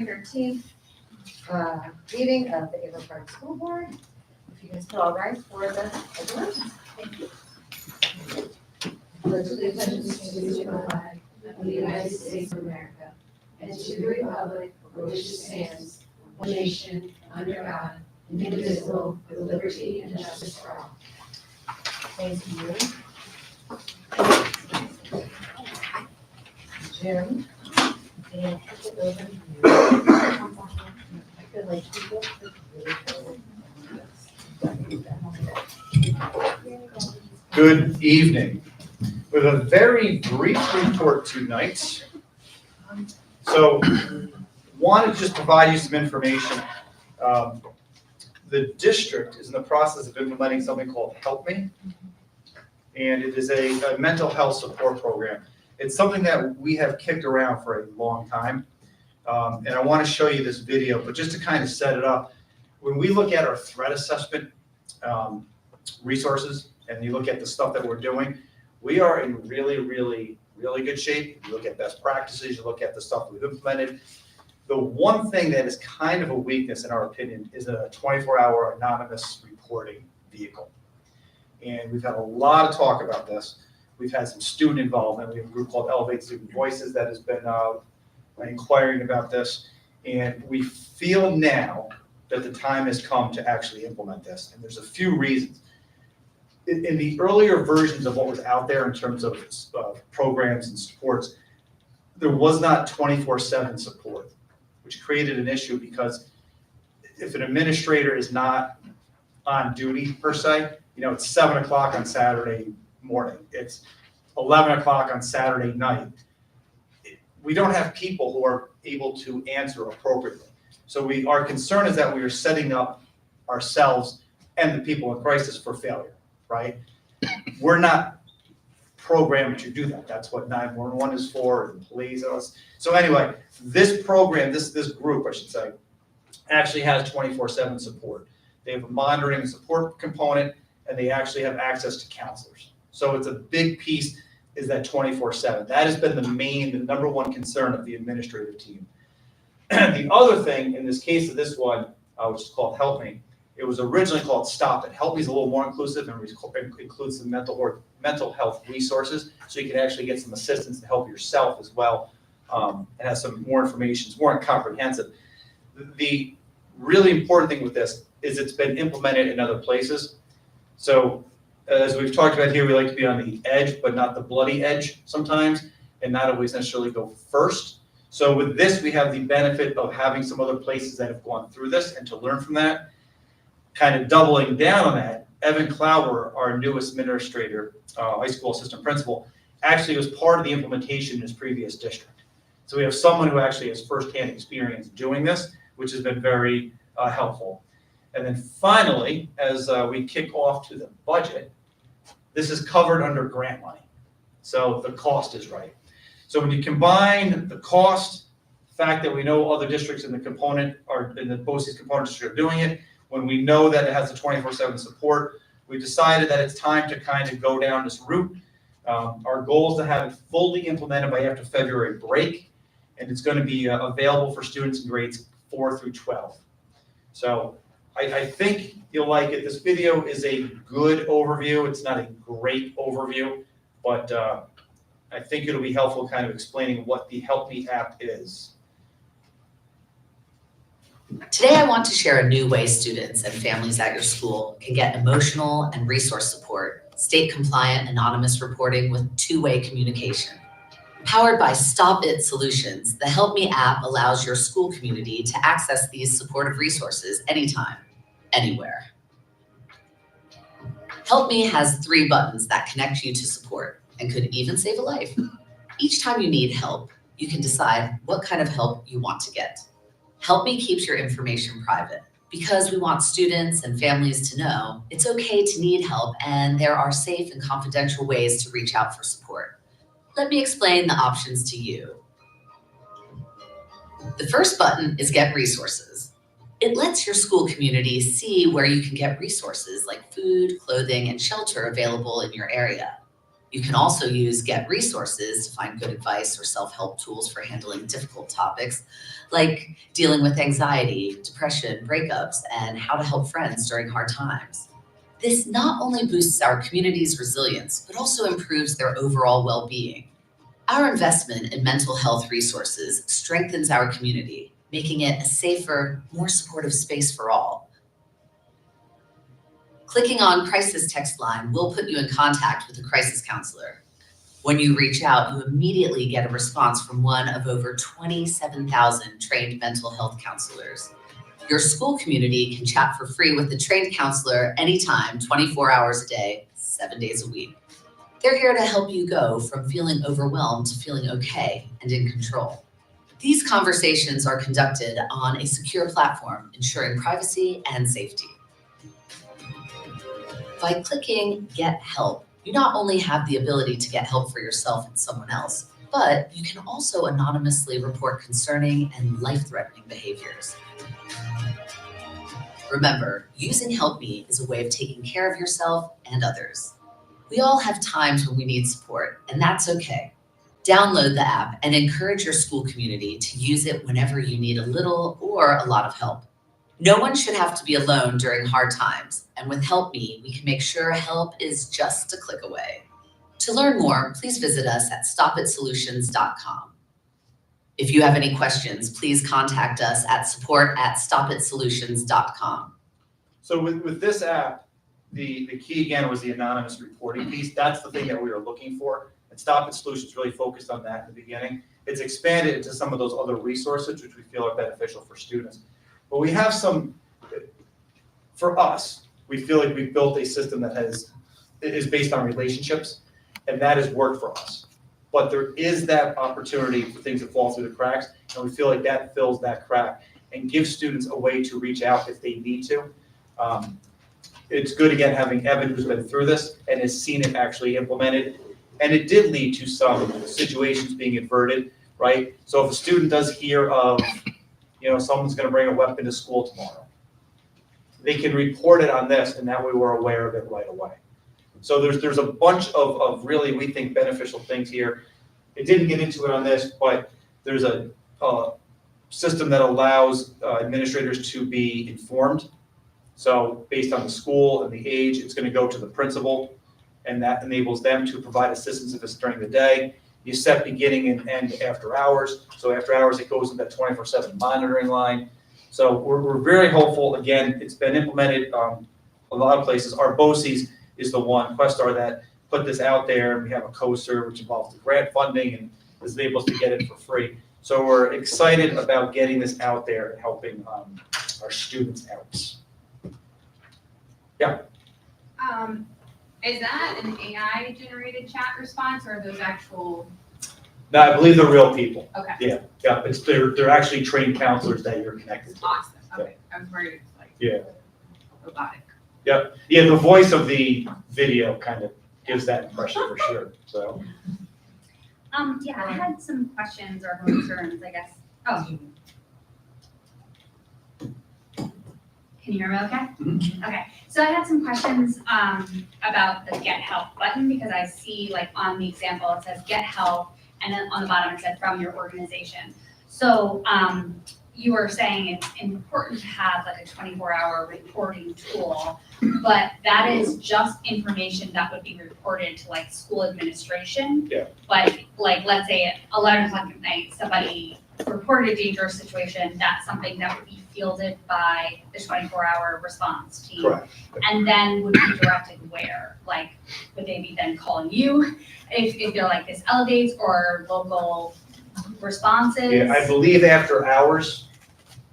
13th meeting of the Averill Park School Board. If you guys could all rise for the pledge. Thank you. Pledge allegiance to the flag of the United States of America and to the republic for which it stands, one nation, under God, indivisible, with liberty and justice for all. Thank you. Jim. And kick it over to you. I feel like you both did really good. Good evening. We have a very brief report tonight. So, wanted to just provide you some information. The district is in the process of implementing something called Help Me, and it is a mental health support program. It's something that we have kicked around for a long time, and I want to show you this video, but just to kind of set it up, when we look at our threat assessment resources, and you look at the stuff that we're doing, we are in really good shape. You look at best practices, you look at the stuff we've implemented. The one thing that is kind of a weakness in our opinion is a 24-hour anonymous reporting vehicle. And we've had a lot of talk about this. We've had some student involvement. We have a group called Elevate Student Voices that has been inquiring about this. And we feel now that the time has come to actually implement this. And there's a few reasons. In the earlier versions of what was out there in terms of programs and supports, there was not 24/7 support, which created an issue because if an administrator is not on duty per se, it's 7 o'clock on Saturday morning, it's 11 o'clock on Saturday night. We don't have people who are able to answer appropriately. So our concern is that we are setting up ourselves and the people in crisis for failure, right? We're not programmed to do that. That's what 911 is for, and police us. So anyway, this program, this group, I should say, actually has 24/7 support. They have a monitoring and support component, and they actually have access to counselors. So it's a big piece is that 24/7. That has been the number one concern of the administrative team. The other thing in this case of this one, which is called Help Me, it was originally called Stop It. Help Me is a little more inclusive and includes some mental health resources, so you can actually get some assistance to help yourself as well. It has some more information. It's more comprehensive. The really important thing with this is it's been implemented in other places. So as we've talked about here, we like to be on the edge, but not the bloody edge sometimes, and not always necessarily go first. So with this, we have the benefit of having some other places that have gone through this and to learn from that. Kind of doubling down on that, Evan Klauber, our newest administrator, high school assistant principal, actually was part of the implementation in his previous district. So we have someone who actually has firsthand experience doing this, which has been very helpful. And then finally, as we kick off to the budget, this is covered under grant money. So the cost is right. So when you combine the cost, the fact that we know other districts in the component or in the BOCES component district are doing it, when we know that it has the 24/7 support, we decided that it's time to kind of go down this route. Our goal is to have it fully implemented by after February break, and it's going to be available for students in grades 4 through 12. So I think you'll like it. This video is a good overview. It's not a great overview, but I think it'll be helpful kind of explaining what the Help Me app is. Today, I want to share a new way students and families at your school can get emotional and resource support, state-compliant anonymous reporting with two-way communication. Powered by Stop It Solutions, the Help Me app allows your school community to access these supportive resources anytime, anywhere. Help Me has 3 buttons that connect you to support and could even save a life. Each time you need help, you can decide what kind of help you want to get. Help Me keeps your information private because we want students and families to know it's okay to need help and there are safe and confidential ways to reach out for support. Let me explain the options to you. The first button is Get Resources. It lets your school community see where you can get resources like food, clothing, and shelter available in your area. You can also use Get Resources to find good advice or self-help tools for handling difficult topics like dealing with anxiety, depression, breakups, and how to help friends during hard times. This not only boosts our community's resilience, but also improves their overall well-being. Our investment in mental health resources strengthens our community, making it a safer, more supportive space for all. Clicking on Crisis Text Line will put you in contact with a crisis counselor. When you reach out, you immediately get a response from one of over 27,000 trained mental health counselors. Your school community can chat for free with a trained counselor anytime, 24 hours a day, 7 days a week. They're here to help you go from feeling overwhelmed to feeling okay and in control. These conversations are conducted on a secure platform, ensuring privacy and safety. By clicking Get Help, you not only have the ability to get help for yourself and someone else, but you can also anonymously report concerning and life-threatening behaviors. Remember, using Help Me is a way of taking care of yourself and others. We all have times when we need support, and that's okay. Download the app and encourage your school community to use it whenever you need a little or a lot of help. No one should have to be alone during hard times, and with Help Me, we can make sure help is just a click away. To learn more, please visit us at stopitsolutions.com. If you have any questions, please contact us at support@stopitsolutions.com. So with this app, the key again was the anonymous reporting piece. That's the thing that we were looking for. And Stop It Solutions really focused on that in the beginning. It's expanded into some of those other resources, which we feel are beneficial for students. But we have some, for us, we feel like we've built a system that is based on relationships, and that has worked for us. But there is that opportunity for things to fall through the cracks, and we feel like that fills that crack and gives students a way to reach out if they need to. It's good, again, having Evan, who's been through this and has seen it actually implemented. And it did lead to some situations being averted, right? So if a student does hear of, someone's gonna bring a weapon to school tomorrow, they can report it on this, and that way we're aware of it right away. So there's a bunch of really, we think, beneficial things here. It didn't get into it on this, but there's a system that allows administrators to be informed. So based on the school and the age, it's gonna go to the principal, and that enables them to provide assistance if it's during the day. You set beginning and end after hours. So after hours, it goes into that 24/7 monitoring line. So we're very hopeful. Again, it's been implemented a lot of places. Our BOCES is the one, Questar, that put this out there. And we have a COSER, which involves the grant funding and is able to get it for free. So we're excited about getting this out there and helping our students out. Yeah. Is that an AI generated chat response or are those actual? No, I believe they're real people. Okay. Yeah, they're actually trained counselors that you're connected to. Awesome. Okay. I was worried it was like Yeah. robotic. Yep. Yeah, the voice of the video kind of gives that impression for sure. So. Yeah, I had some questions or concerns, I guess. Oh. Can you hear me okay? Mhm. Okay, so I had some questions about the Get Help button because I see like on the example, it says Get Help and then on the bottom it said from your organization. So you were saying it's important to have like a 24-hour reporting tool, but that is just information that would be reported to like school administration. Yeah. But like, let's say at 11 o'clock at night, somebody reported a dangerous situation, that's something that would be fielded by the 24-hour response team. Correct. And then would be directed where? Like, would they be then calling you if they're like this elevates or local responses? Yeah, I believe after hours,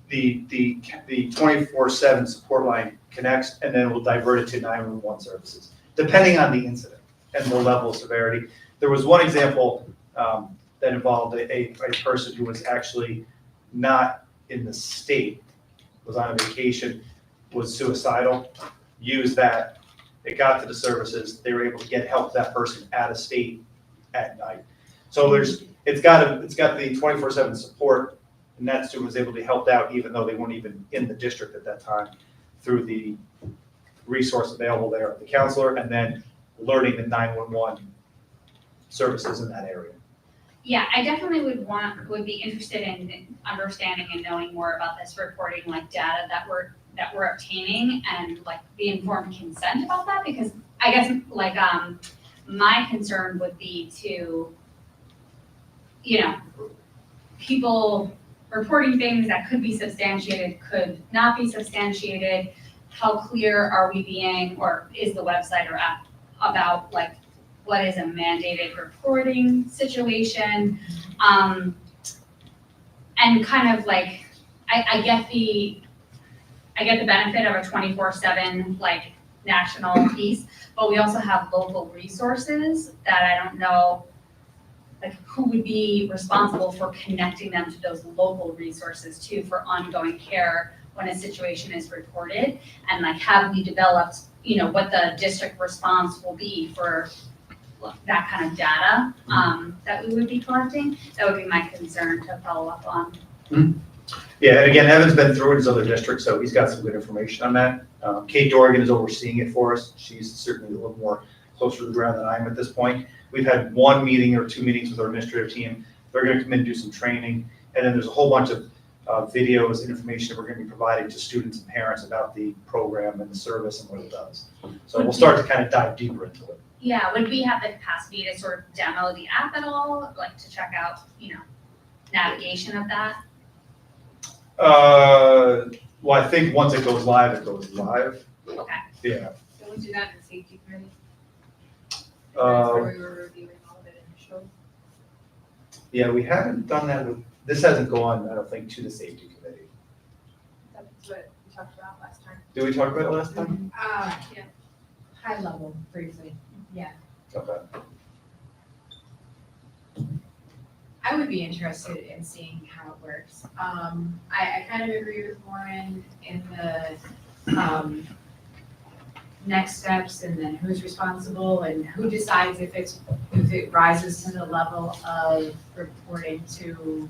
the 24/7 support line connects and then we'll divert it to 911 services, depending on the incident and the level of severity. There was one example that involved a person who was actually not in the state, was on a vacation, was suicidal, used that, it got to the services, they were able to get help to that person out of state at night. So it's got the 24/7 support, and that student was able to be helped out even though they weren't even in the district at that time through the resource available there of the counselor, and then alerting the 911 services in that area. Yeah, I definitely would be interested in understanding and knowing more about this reporting, like data that we're obtaining and like the informed consent about that, because I guess like, my concern would be to, you know, people reporting things that could be substantiated, could not be substantiated. How clear are we being, or is the website or app about like what is a mandated reporting situation? And kind of like, I get the benefit of a 24/7 like national piece, but we also have local resources that I don't know, like who would be responsible for connecting them to those local resources too for ongoing care when a situation is reported, and like have we developed, you know, what the district response will be for that kind of data that we would be collecting. That would be my concern to follow up on. Yeah, and again, Evan's been through it in his other districts, so he's got some good information on that. Kate Dorgan is overseeing it for us. She's certainly a little more closer to the ground than I am at this point. We've had 1 meeting or 2 meetings with our administrative team. They're gonna come in and do some training, and then there's a whole bunch of videos and information that we're gonna be providing to students and parents about the program and the service and what it does. So we'll start to kind of dive deeper into it. Yeah, would we have the capacity to sort of demo the app at all, like to check out, you know, navigation of that? Well, I think once it goes live, it goes live. Okay. Yeah. Can we do that in safety committee? That's Uh, where we were reviewing all of it initially. Yeah, we haven't done that with, this hasn't gone, I don't think, to the safety committee. That's what we talked about last time. Did we talk about it last time? Yeah. High level, briefly. Okay. I would be interested in seeing how it works. I kind of agree with Lauren in the, next steps and then who's responsible and who decides if it rises to the level of reporting to,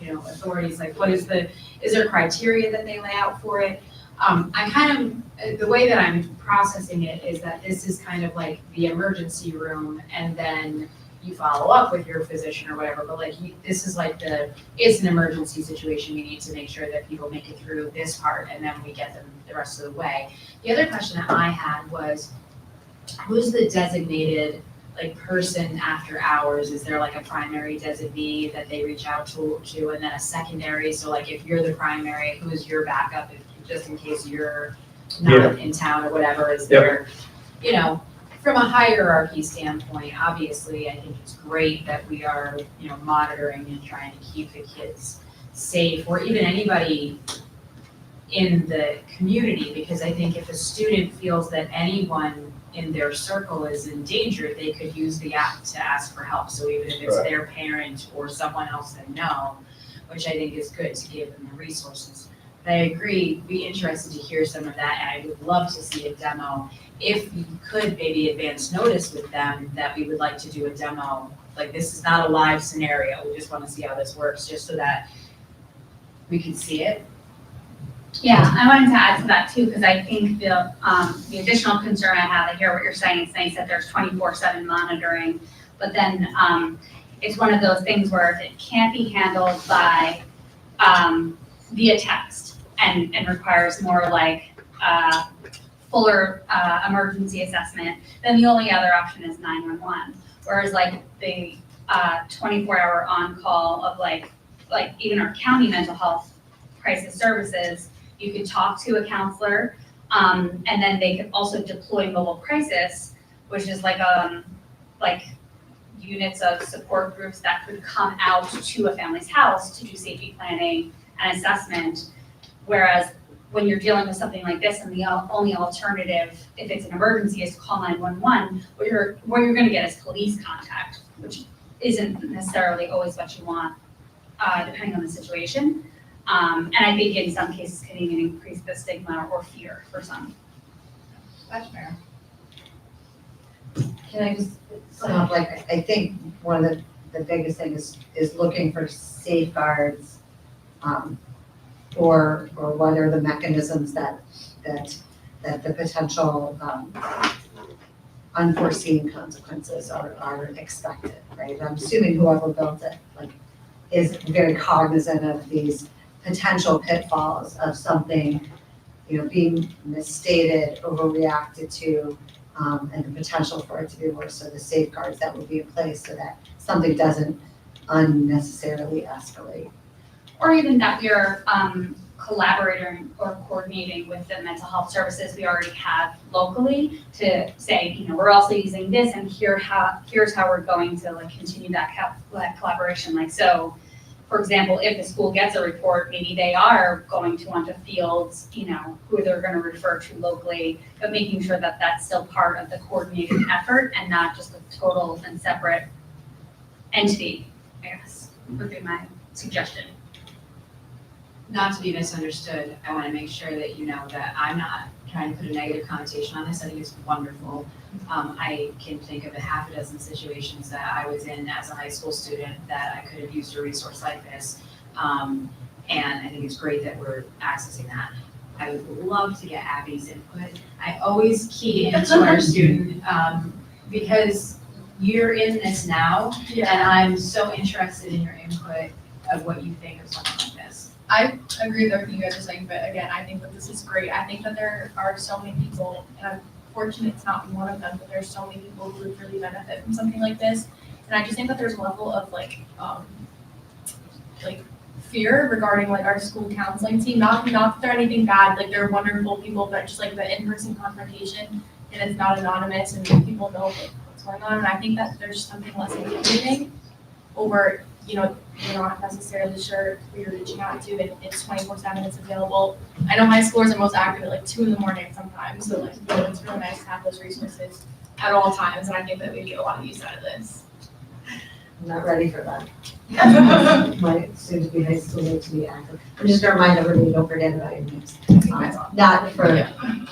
you know, authorities, like what is there criteria that they lay out for it? I kind of, the way that I'm processing it is that this is kind of like the emergency room and then you follow up with your physician or whatever, but like this is like it's an emergency situation, we need to make sure that people make it through this part and then we get them the rest of the way. The other question that I had was, who's the designated like person after hours? Is there like a primary designee that they reach out to and then a secondary? So like if you're the primary, who is your backup just in case you're not in town or whatever? Is there, you know, from a hierarchy standpoint, obviously, I think it's great that we are, you know, monitoring and trying to keep the kids safe, or even anybody in the community, because I think if a student feels that anyone in their circle is in danger, they could use the app to ask for help. So even if it's their parent or someone else they know, which I think is good to give them the resources. But I agree, be interested to hear some of that, and I would love to see a demo. If you could maybe advance notice with them that we would like to do a demo, like this is not a live scenario, we just want to see how this works, just so that we can see it. Yeah, I wanted to add to that too, because I think the additional concern I have, I hear what you're saying, it's nice that there's 24/7 monitoring, but then it's one of those things where if it can't be handled by via text and requires more like fuller emergency assessment, then the only other option is 911. Whereas like the 24-hour on-call of like even our county mental health crisis services, you could talk to a counselor, and then they could also deploy mobile crisis, which is like units of support groups that could come out to a family's house to do safety planning and assessment. Whereas when you're dealing with something like this and the only alternative, if it's an emergency, is to call 911, what you're gonna get is police contact, which isn't necessarily always what you want, depending on the situation. And I think in some cases can even increase the stigma or fear for some. That's fair. Can I just sum up, like, I think one of the biggest things is looking for safeguards, or what are the mechanisms that the potential unforeseen consequences are expected, right? I'm assuming whoever built it, like, is very cognizant of these potential pitfalls of something, you know, being misstated, overreacted to, and the potential for it to be worse, so the safeguards that will be in place so that something doesn't unnecessarily escalate. Or even that we are collaborating or coordinating with the mental health services we already have locally to say, you know, we're also using this and here's how we're going to like continue that collaboration. Like, so, for example, if the school gets a report, maybe they are going to want to field, you know, who they're going to refer to locally, but making sure that that's still part of the coordinated effort and not just a total and separate entity, I guess, would be my suggestion. Not to be misunderstood, I want to make sure that you know that I'm not trying to put a negative connotation on this. I think it's wonderful. I can think of a half a dozen situations that I was in as a high school student that I could have used a resource like this. And I think it's great that we're accessing that. I would love to get Abby's input. I always key into our student because you're in this now, and I'm so interested in your input of what you think of something like this. I agree with everything you guys are saying, but again, I think that this is great. I think that there are so many people, and I'm fortunate it's not one of them, but there's so many people who would really benefit from something like this. And I just think that there's a level of like fear regarding like our school counseling team. Not that they're anything bad, like they're wonderful people, but just like the in-person confrontation, and it's not anonymous, and people know like, what's going on. And I think that there's something less intimidating over, you know, you're not necessarily sure who you're reaching out to, and it's 24/7, it's available. I know high schoolers are most active at like 2 in the morning sometimes, so like, you know, it's really nice to have those resources at all times, and I think that we get a lot of use out of this. I'm not ready for that. My soon-to-be high schooler to be active. I'm just gonna remind everybody, don't forget about your names. Not for,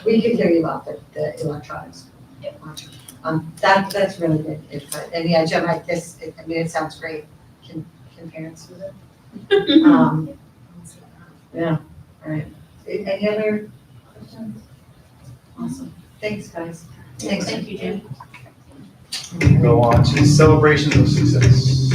we can hear you about the electronics. Yep. That's really good input. And yeah, Jim, it sounds great. Can parents use it? Yeah, all right. Any other questions? Awesome. Thanks, guys. Thanks. Thank you, Jim. Go on to celebrations of success.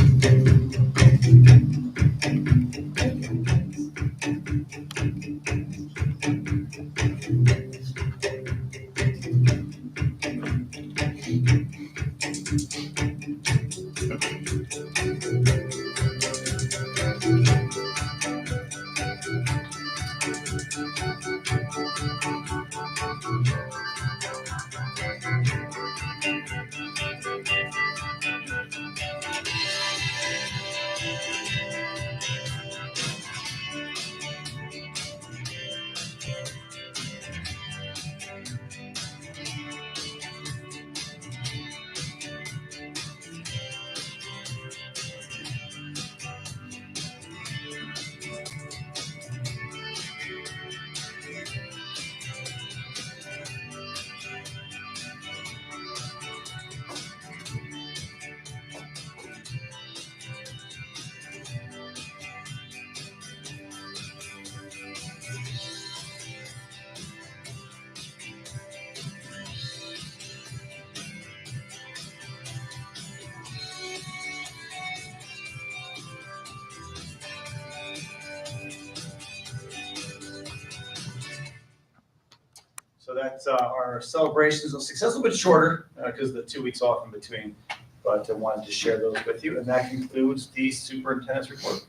So that's our celebrations of success, a little bit shorter because of the 2 weeks off in between, but I wanted to share those with you. And that concludes the superintendent's report.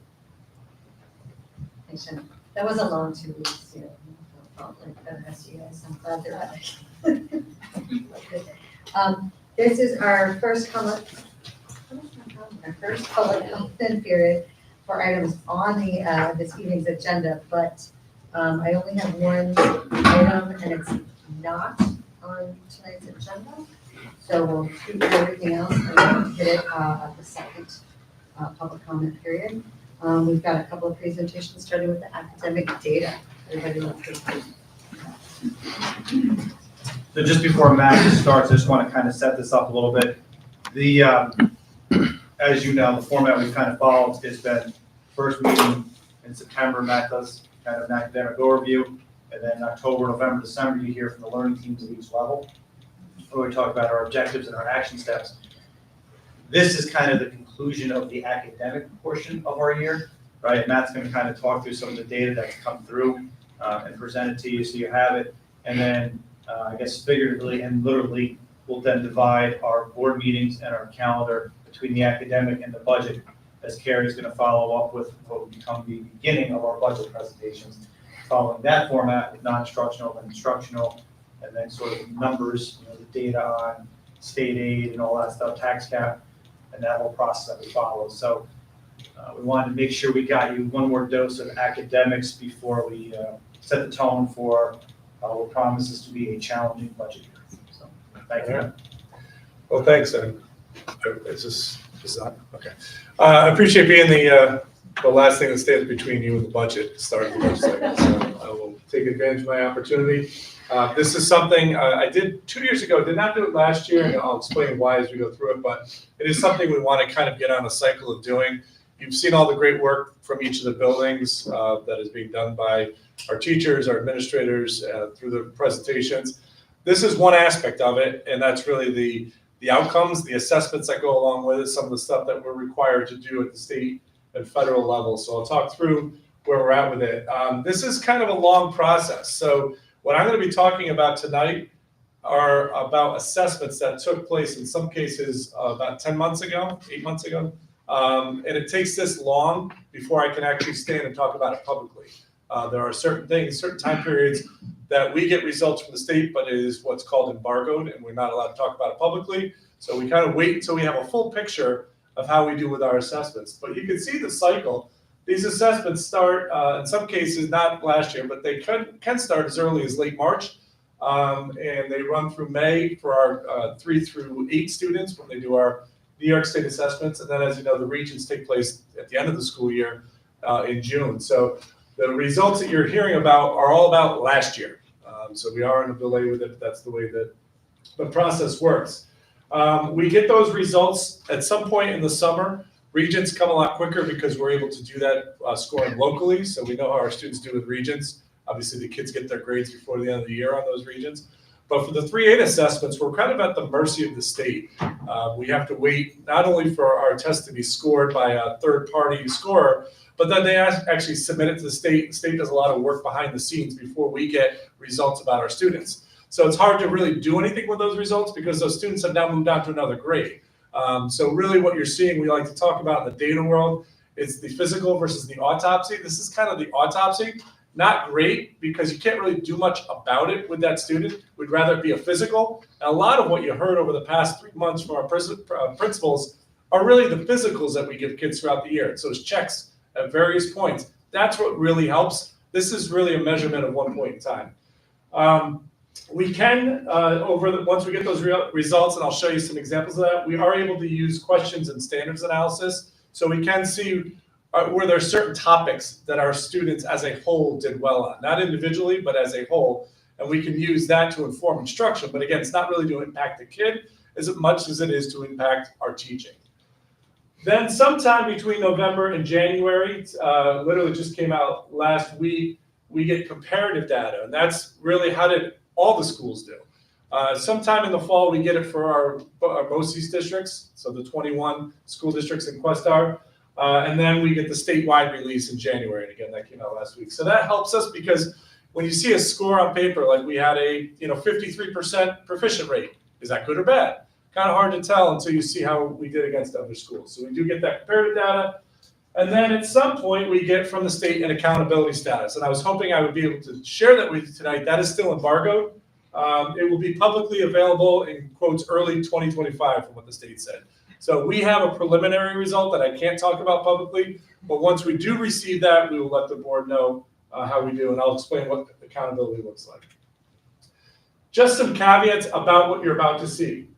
Thanks, Jim. That was a long 2 weeks, you know. Felt like the rest of you guys. I'm glad they're back. This is our first public comment period for items on the this evening's agenda, but I only have one item and it's not on tonight's agenda. So we'll keep everything else and we'll hit it at the second public comment period. We've got a couple of presentations starting with the academic data. Everybody wants to. So just before Matt starts, I just want to kind of set this up a little bit. The, as you know, the format we've kind of followed has been first meeting in September, Matt does kind of an academic overview, and then October, November, December, you hear from the learning teams at each level. where we talk about our objectives and our action steps. This is kind of the conclusion of the academic portion of our year, right? Matt's going to kind of talk through some of the data that's come through and present it to you so you have it. And then I guess figuratively and literally, we'll then divide our board meetings and our calendar between the academic and the budget, as Carrie's going to follow up with what will become the beginning of our budget presentations. Following that format with non-instructional and instructional, and then sort of numbers, the data on state aid and all that stuff, tax cap, and that whole process that we follow. So we wanted to make sure we got you one more dose of academics before we set the tone for what promises to be a challenging budget year. So thank you. Well, thanks, and is this on? Okay. I appreciate being the last thing that stands between you and the budget, starting the budget cycle. So I will take advantage of my opportunity. This is something I did 2 years ago, did not do it last year, and I'll explain why as we go through it, but it is something we want to kind of get on a cycle of doing. You've seen all the great work from each of the buildings that is being done by our teachers, our administrators through the presentations. This is one aspect of it, and that's really the outcomes, the assessments that go along with it, some of the stuff that we're required to do at the state and federal level. So I'll talk through where we're at with it. This is kind of a long process. So what I'm going to be talking about tonight are about assessments that took place in some cases about 10 months ago, 8 months ago. And it takes this long before I can actually stand and talk about it publicly. There are certain things, certain time periods that we get results from the state, but it is what's called embargoed, and we're not allowed to talk about it publicly. So we kind of wait until we have a full picture of how we do with our assessments. But you can see the cycle. These assessments start, in some cases, not last year, but they can start as early as late March. And they run through May for our 3 through 8 students when they do our New York State assessments. And then, as you know, the regions take place at the end of the school year in June. So the results that you're hearing about are all about last year. So we are in a delay with it. That's the way that the process works. We get those results at some point in the summer. Regions come a lot quicker because we're able to do that scoring locally. So we know how our students do with regions. Obviously, the kids get their grades before the end of the year on those regions. But for the 3-8 assessments, we're kind of at the mercy of the state. We have to wait not only for our test to be scored by a third-party scorer, but then they actually submit it to the state. The state does a lot of work behind the scenes before we get results about our students. So it's hard to really do anything with those results because those students have now moved on to another grade. So really what you're seeing, we like to talk about in the data world, is the physical versus the autopsy. This is kind of the autopsy. Not great because you can't really do much about it with that student. We'd rather it be a physical. And a lot of what you heard over the past 3 months from our principals are really the physicals that we give kids throughout the year. So it's checks at various points. That's what really helps. This is really a measurement of one point in time. We can, once we get those results, and I'll show you some examples of that, we are able to use questions and standards analysis. So we can see where there are certain topics that our students as a whole did well on, not individually, but as a whole. And we can use that to inform instruction. But again, it's not really to impact the kid as much as it is to impact our teaching. Then sometime between November and January, literally just came out last week, we get comparative data. And that's really how did all the schools do. Sometime in the fall, we get it for our BOCES districts, so the 21 school districts in Questar. And then we get the statewide release in January. And again, that came out last week. So that helps us because when you see a score on paper, like we had a 53% proficient rate, is that good or bad? Kind of hard to tell until you see how we did against other schools. So we do get that comparative data. And then at some point we get from the state an accountability status. And I was hoping I would be able to share that with you tonight. That is still embargoed. It will be publicly available in quotes early 2025 from what the state said. So we have a preliminary result that I can't talk about publicly, but once we do receive that, we will let the board know how we do, and I'll explain what accountability looks like. Just some caveats about what you're about to see.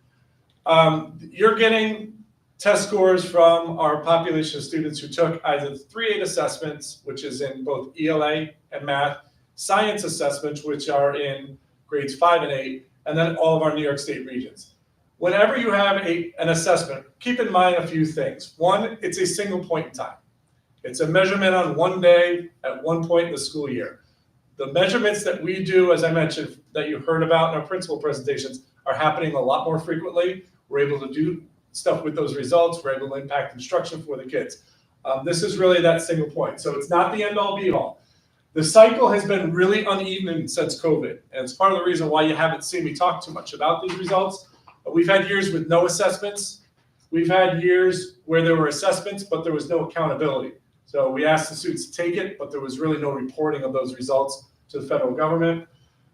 You're getting test scores from our population of students who took either 3-8 assessments, which is in both ELA and math, science assessments, which are in grades 5 and 8, and then all of our New York State regions. Whenever you have an assessment, keep in mind a few things. One, it's a single point in time. It's a measurement on one day at one point in the school year. The measurements that we do, as I mentioned, that you heard about in our principal presentations, are happening a lot more frequently. We're able to do stuff with those results. We're able to impact instruction for the kids. This is really that single point. So it's not the end all be all. The cycle has been really uneven since COVID, and it's part of the reason why you haven't seen me talk too much about these results. We've had years with no assessments. We've had years where there were assessments, but there was no accountability. So we asked the students to take it, but there was really no reporting of those results to the federal government.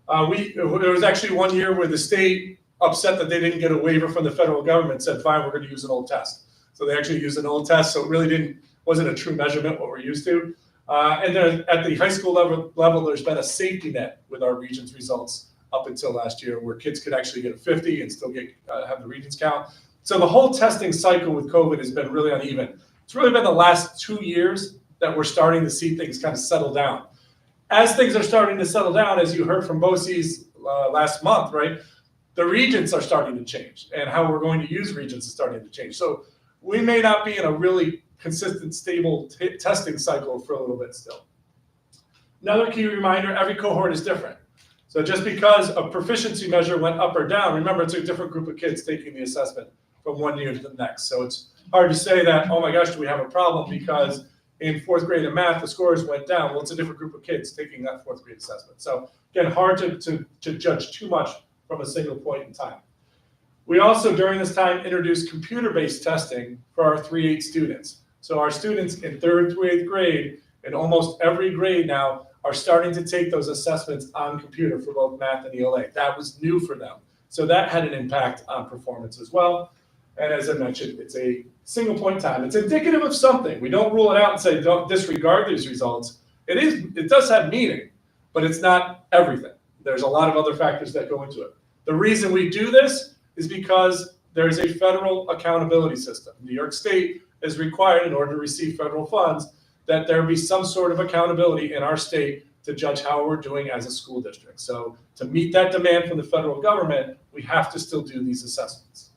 There was actually one year where the state, upset that they didn't get a waiver from the federal government, said, fine, we're going to use an old test. So they actually used an old test, so it really wasn't a true measurement what we're used to. And then at the high school level, there's been a safety net with our Regents results up until last year, where kids could actually get a 50 and still get have the Regents count. So the whole testing cycle with COVID has been really uneven. It's really been the last 2 years that we're starting to see things kind of settle down. As things are starting to settle down, as you heard from BOCES last month, right? The Regents are starting to change, and how we're going to use Regents is starting to change. So we may not be in a really consistent, stable testing cycle for a little bit still. Another key reminder, every cohort is different. So just because a proficiency measure went up or down, remember it's a different group of kids taking the assessment from one year to the next. So it's hard to say that, oh my gosh, do we have a problem because in fourth grade in math, the scores went down. Well, it's a different group of kids taking that fourth grade assessment. So again, hard to judge too much from a single point in time. We also, during this time, introduced computer-based testing for our 3-8 students. So our students in 3rd through 8th grade, in almost every grade now, are starting to take those assessments on computer for both math and ELA. That was new for them. So that had an impact on performance as well. And as I mentioned, it's a single point in time. It's indicative of something. We don't rule it out and say, don't disregard these results. It does have meaning, but it's not everything. There's a lot of other factors that go into it. The reason we do this is because there's a federal accountability system. New York State is required, in order to receive federal funds, that there be some sort of accountability in our state to judge how we're doing as a school district. So to meet that demand from the federal government, we have to still do these assessments.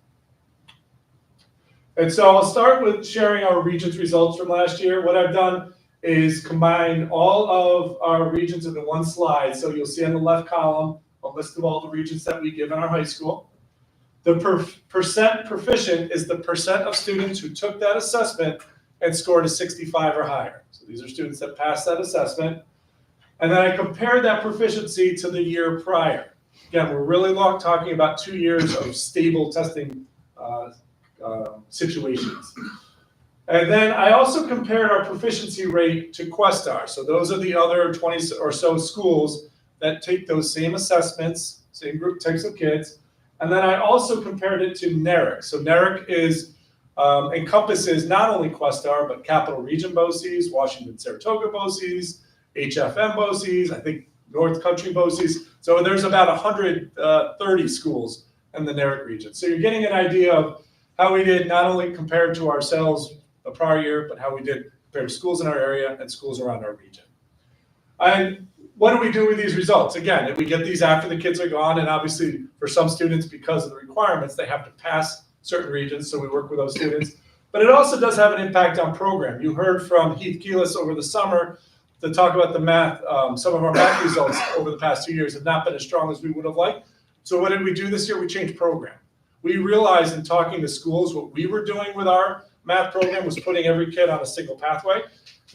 And so I'll start with sharing our Regents results from last year. What I've done is combine all of our Regents into one slide. So you'll see on the left column a list of all the Regents that we give in our high school. The percent proficient is the percent of students who took that assessment and scored a 65 or higher. So these are students that passed that assessment. And then I compared that proficiency to the year prior. Again, we're really talking about 2 years of stable testing situations. And then I also compared our proficiency rate to Questar. So those are the other 20 or so schools that take those same assessments, same group types of kids. And then I also compared it to NARIC. So NARIC encompasses not only Questar, but Capital Region BOCES, Washington Saratoga BOCES, HFM BOCES, I think North Country BOCES. So there's about 130 schools in the NARIC region. So you're getting an idea of how we did not only compared to ourselves the prior year, but how we did compared to schools in our area and schools around our region. And what do we do with these results? Again, we get these after the kids are gone, and obviously for some students, because of the requirements, they have to pass certain regions, so we work with those students. But it also does have an impact on program. You heard from Heath Keelis over the summer to talk about the math. Some of our math results over the past 2 years have not been as strong as we would have liked. So what did we do this year? We changed program. We realized in talking to schools, what we were doing with our math program was putting every kid on a single pathway.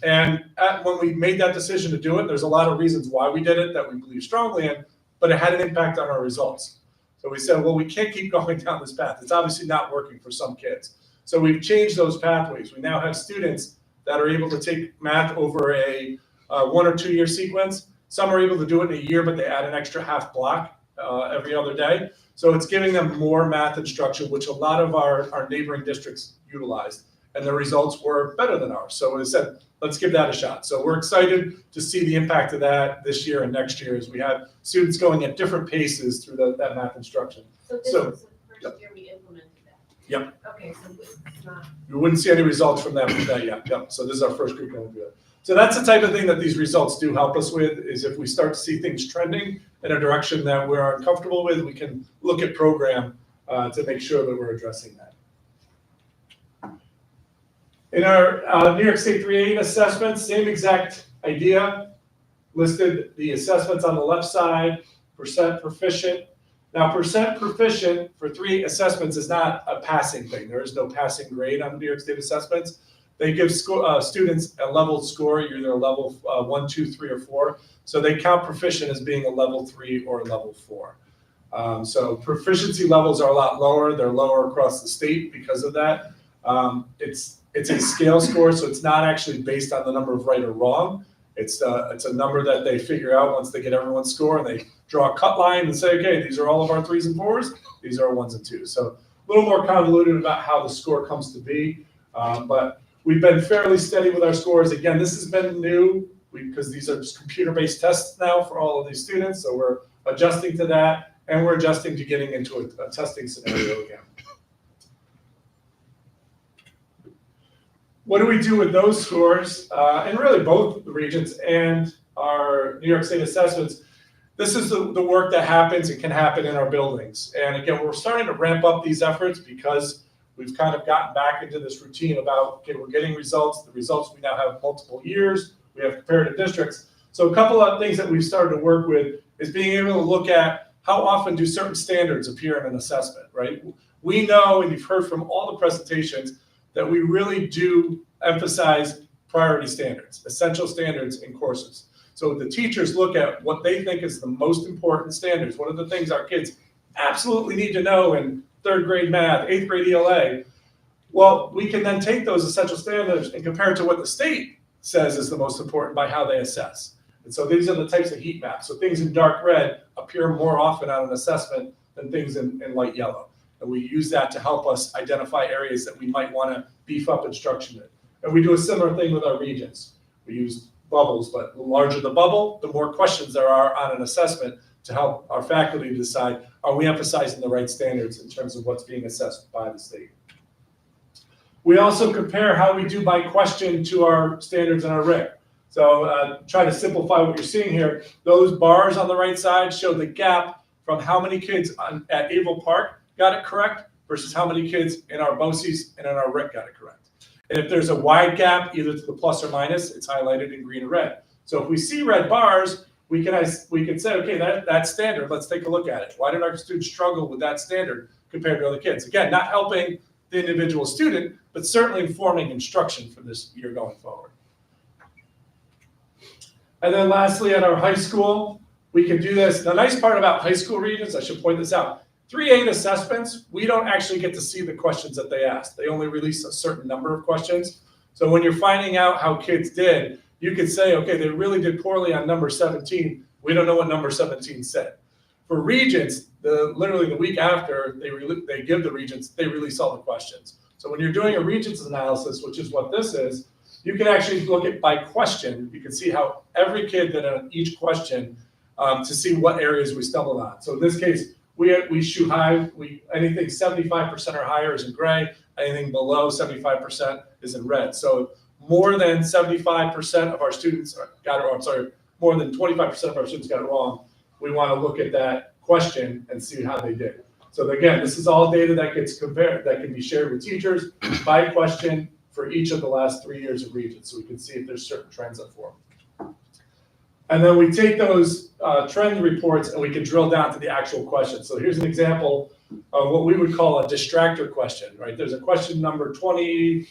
And when we made that decision to do it, there's a lot of reasons why we did it that we believe strongly in, but it had an impact on our results. So we said, well, we can't keep going down this path. It's obviously not working for some kids. So we've changed those pathways. We now have students that are able to take math over a 1 or 2 year sequence. Some are able to do it in a year, but they add an extra half block every other day. So it's giving them more math instruction, which a lot of our neighboring districts utilized, and the results were better than ours. So we said, let's give that a shot. So we're excited to see the impact of that this year and next year as we have students going at different paces through that math instruction. So this So, was the first year we implemented that? Yep. Okay, so it's not. You wouldn't see any results from that yet. Yep. So this is our first group going through it. So that's the type of thing that these results do help us with, is if we start to see things trending in a direction that we're uncomfortable with, we can look at program to make sure that we're addressing that. In our New York State 3A assessments, same exact idea. listed the assessments on the left side, percent proficient. Now, percent proficient for 3 assessments is not a passing thing. There is no passing grade on New York State assessments. They give students a level score. You're either a level 1, 2, 3, or 4. So they count proficient as being a level 3 or a level 4. So proficiency levels are a lot lower. They're lower across the state because of that. It's a scale score, so it's not actually based on the number of right or wrong. It's a number that they figure out once they get everyone's score, and they draw a cut line and say, okay, these are all of our 3s and 4s. These are our 1s and 2s. So a little more convoluted about how the score comes to be, but we've been fairly steady with our scores. Again, this has been new because these are just computer-based tests now for all of these students. So we're adjusting to that, and we're adjusting to getting into a testing scenario again. What do we do with those scores? And really both the Regents and our New York State assessments. This is the work that happens and can happen in our buildings. And again, we're starting to ramp up these efforts because we've kind of gotten back into this routine about, okay, we're getting results. The results we now have multiple years. We have comparative districts. So a couple of things that we've started to work with is being able to look at how often do certain standards appear in an assessment, right? We know, and you've heard from all the presentations, that we really do emphasize priority standards, essential standards in courses. So the teachers look at what they think is the most important standards. What are the things our kids absolutely need to know in 3rd grade math, 8th grade ELA? Well, we can then take those essential standards and compare it to what the state says is the most important by how they assess. And so these are the types of heat maps. So things in dark red appear more often on an assessment than things in light yellow. And we use that to help us identify areas that we might want to beef up instruction in. And we do a similar thing with our Regents. We use bubbles, but the larger the bubble, the more questions there are on an assessment to help our faculty decide, are we emphasizing the right standards in terms of what's being assessed by the state? We also compare how we do by question to our standards and our RIC. So try to simplify what you're seeing here. Those bars on the right side show the gap from how many kids at Averill Park got it correct versus how many kids in our BOCES and in our RIC got it correct. And if there's a wide gap, either to the plus or minus, it's highlighted in green or red. So if we see red bars, we can say, okay, that's standard. Let's take a look at it. Why did our students struggle with that standard compared to other kids? Again, not helping the individual student, but certainly informing instruction for this year going forward. And then lastly, at our high school, we can do this. The nice part about high school Regents, I should point this out, 3-8 assessments, we don't actually get to see the questions that they ask. They only release a certain number of questions. So when you're finding out how kids did, you could say, okay, they really did poorly on number 17. We don't know what number 17 said. For Regents, literally the week after they give the Regents, they release all the questions. So when you're doing a Regents analysis, which is what this is, you can actually look at by question. You can see how every kid did on each question to see what areas we stumbled on. So in this case, we shoot high. Anything 75% or higher is in gray. Anything below 75% is in red. So more than 75% of our students got it wrong. Sorry, more than 25% of our students got it wrong. We want to look at that question and see how they did. So again, this is all data that gets compared, that can be shared with teachers by question for each of the last 3 years of Regents. So we can see if there's certain trends up for them. And then we take those trend reports and we can drill down to the actual question. So here's an example of what we would call a distractor question, right? There's a question number 20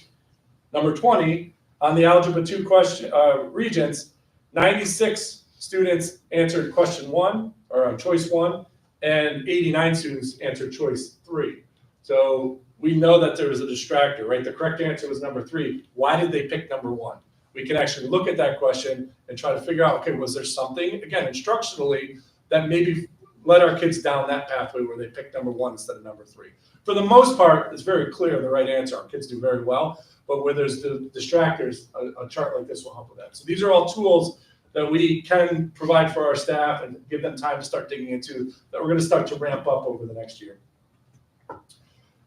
on the Algebra 2 question, Regents. 96 students answered question 1, or choice 1, and 89 students answered choice 3. So we know that there was a distractor, right? The correct answer was number 3. Why did they pick number 1? We can actually look at that question and try to figure out, okay, was there something, again, instructionally, that maybe led our kids down that pathway where they picked number 1 instead of number 3. For the most part, it's very clear the right answer. Our kids do very well, but where there's the distractors, a chart like this will help with that. So these are all tools that we can provide for our staff and give them time to start digging into, that we're going to start to ramp up over the next year.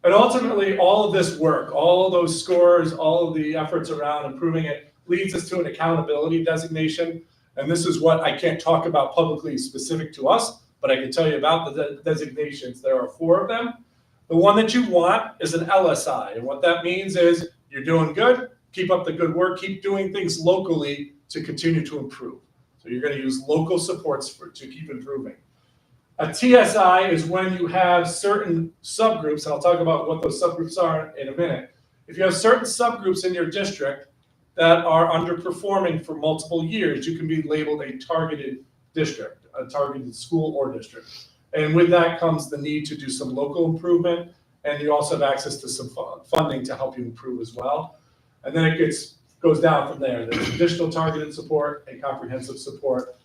And ultimately, all of this work, all of those scores, all of the efforts around improving it, leads us to an accountability designation. And this is what I can't talk about publicly specific to us, but I can tell you about the designations. There are 4 of them. The one that you want is an LSI. And what that means is you're doing good, keep up the good work, keep doing things locally to continue to improve. So you're gonna use local supports to keep improving. A TSI is when you have certain subgroups, and I'll talk about what those subgroups are in a minute. If you have certain subgroups in your district that are underperforming for multiple years, you can be labeled a targeted district, a targeted school or district. And with that comes the need to do some local improvement, and you also have access to some funding to help you improve as well. And then it goes down from there. There's additional targeted support and comprehensive support.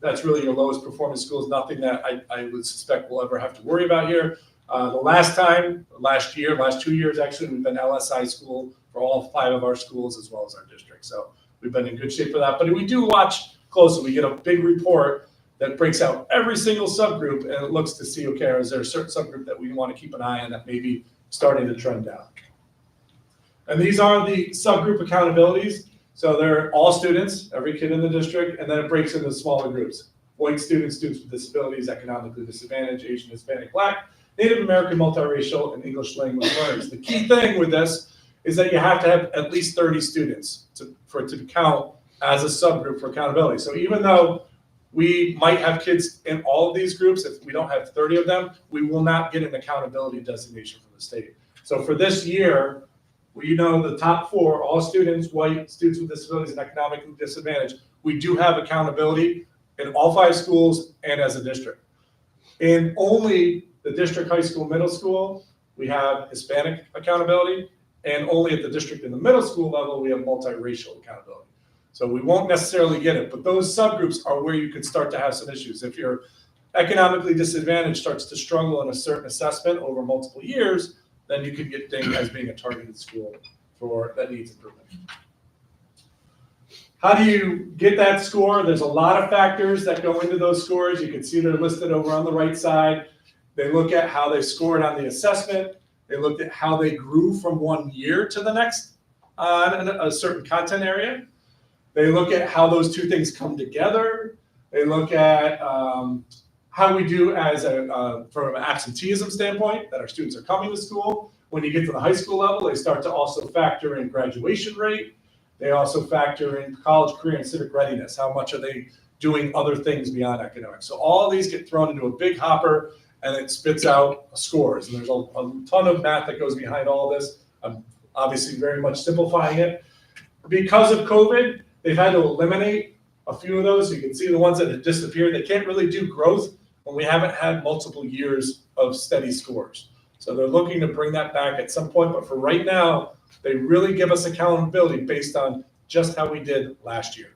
That's really your lowest performing schools, nothing that I would suspect we'll ever have to worry about here. Last 2 years actually, we've been LSI school for all 5 of our schools as well as our district. So we've been in good shape for that. But we do watch closely. We get a big report that breaks out every single subgroup, and it looks to see, okay, is there a certain subgroup that we want to keep an eye on that may be starting to trend down? And these are the subgroup accountabilities. So they're all students, every kid in the district, and then it breaks into smaller groups. White students, students with disabilities, economically disadvantaged, Asian, Hispanic, Black, Native American, multiracial, and English language learners. The key thing with this is that you have to have at least 30 students for it to count as a subgroup for accountability. So even though we might have kids in all of these groups, if we don't have 30 of them, we will not get an accountability designation from the state. So for this year, we know the top 4, all students, white, students with disabilities, and economically disadvantaged, we do have accountability in all 5 schools and as a district. In only the district high school, middle school, we have Hispanic accountability, and only at the district in the middle school level, we have multiracial accountability. So we won't necessarily get it, but those subgroups are where you could start to have some issues. If your economically disadvantaged starts to struggle in a certain assessment over multiple years, then you could get dinged as being a targeted school that needs improvement. How do you get that score? There's a lot of factors that go into those scores. You can see they're listed over on the right side. They look at how they scored on the assessment. They looked at how they grew from one year to the next on a certain content area. They look at how those two things come together. They look at how we do from an absenteeism standpoint, that our students are coming to school. When you get to the high school level, they start to also factor in graduation rate. They also factor in college, career, and civic readiness. How much are they doing other things beyond academics? So all of these get thrown into a big hopper, and it spits out scores. And there's a ton of math that goes behind all of this. I'm obviously very much simplifying it. Because of COVID, they've had to eliminate a few of those. You can see the ones that have disappeared. They can't really do growth when we haven't had multiple years of steady scores. So they're looking to bring that back at some point, but for right now, they really give us accountability based on just how we did last year.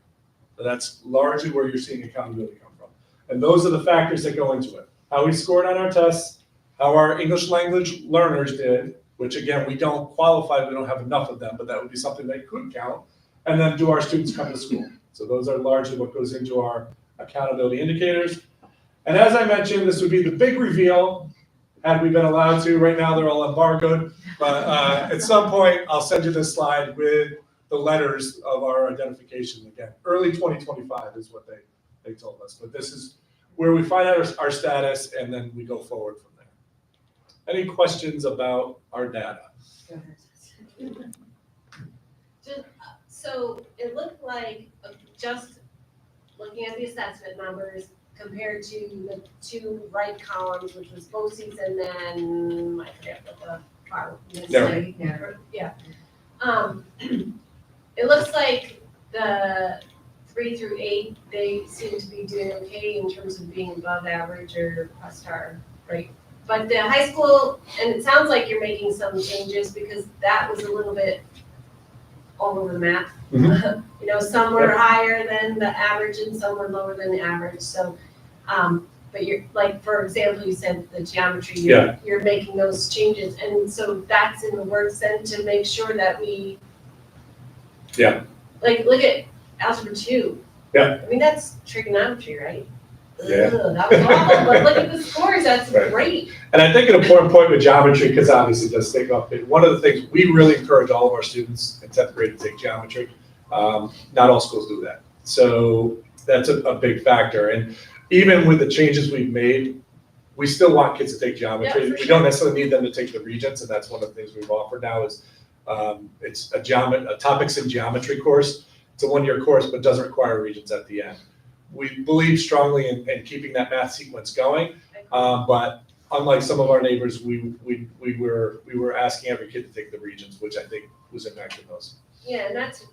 So that's largely where you're seeing accountability come from. And those are the factors that go into it. How we scored on our tests, how our English language learners did, which again, we don't qualify, we don't have enough of them, but that would be something that could count. And then do our students come to school? So those are largely what goes into our accountability indicators. And as I mentioned, this would be the big reveal, had we been allowed to. Right now, they're all embargoed. But at some point, I'll send you this slide with the letters of our identification. Again, early 2025 is what they told us. But this is where we find out our status, and then we go forward from there. Any questions about our data? Go ahead. So it looked like, just looking at the assessment numbers compared to the 2 right columns, which was BOCES and then I forget what the part was. Yeah. It looks like the 3 through 8, they seem to be doing okay in terms of being above average or a star, right? But the high school, and it sounds like you're making some changes because that was a little bit all over the map. Mm-hmm. You know, some were higher than the average and some were lower than the average. So, but you're like, for example, you said the geometry, you're making those changes. And so that's in the works then to make sure that we, like, look at algebra 2. Yeah. I mean, that's trigonometry, right? Yeah. Ugh, that was awful, but look at the scores, that's great. And I think an important point with geometry, because obviously it does take up, one of the things we really encourage all of our students in 10th grade to take geometry. Not all schools do that. So that's a big factor. And even with the changes we've made, we still want kids to take geometry. We don't necessarily need them to take the Regents, and that's one of the things we've offered now is it's a topics in geometry course. It's a 1-year course, but doesn't require Regents at the end. we believe strongly in keeping that math sequence going. But unlike some of our neighbors, we were asking every kid to take the regions, which I think was impacting most. Yeah, and that's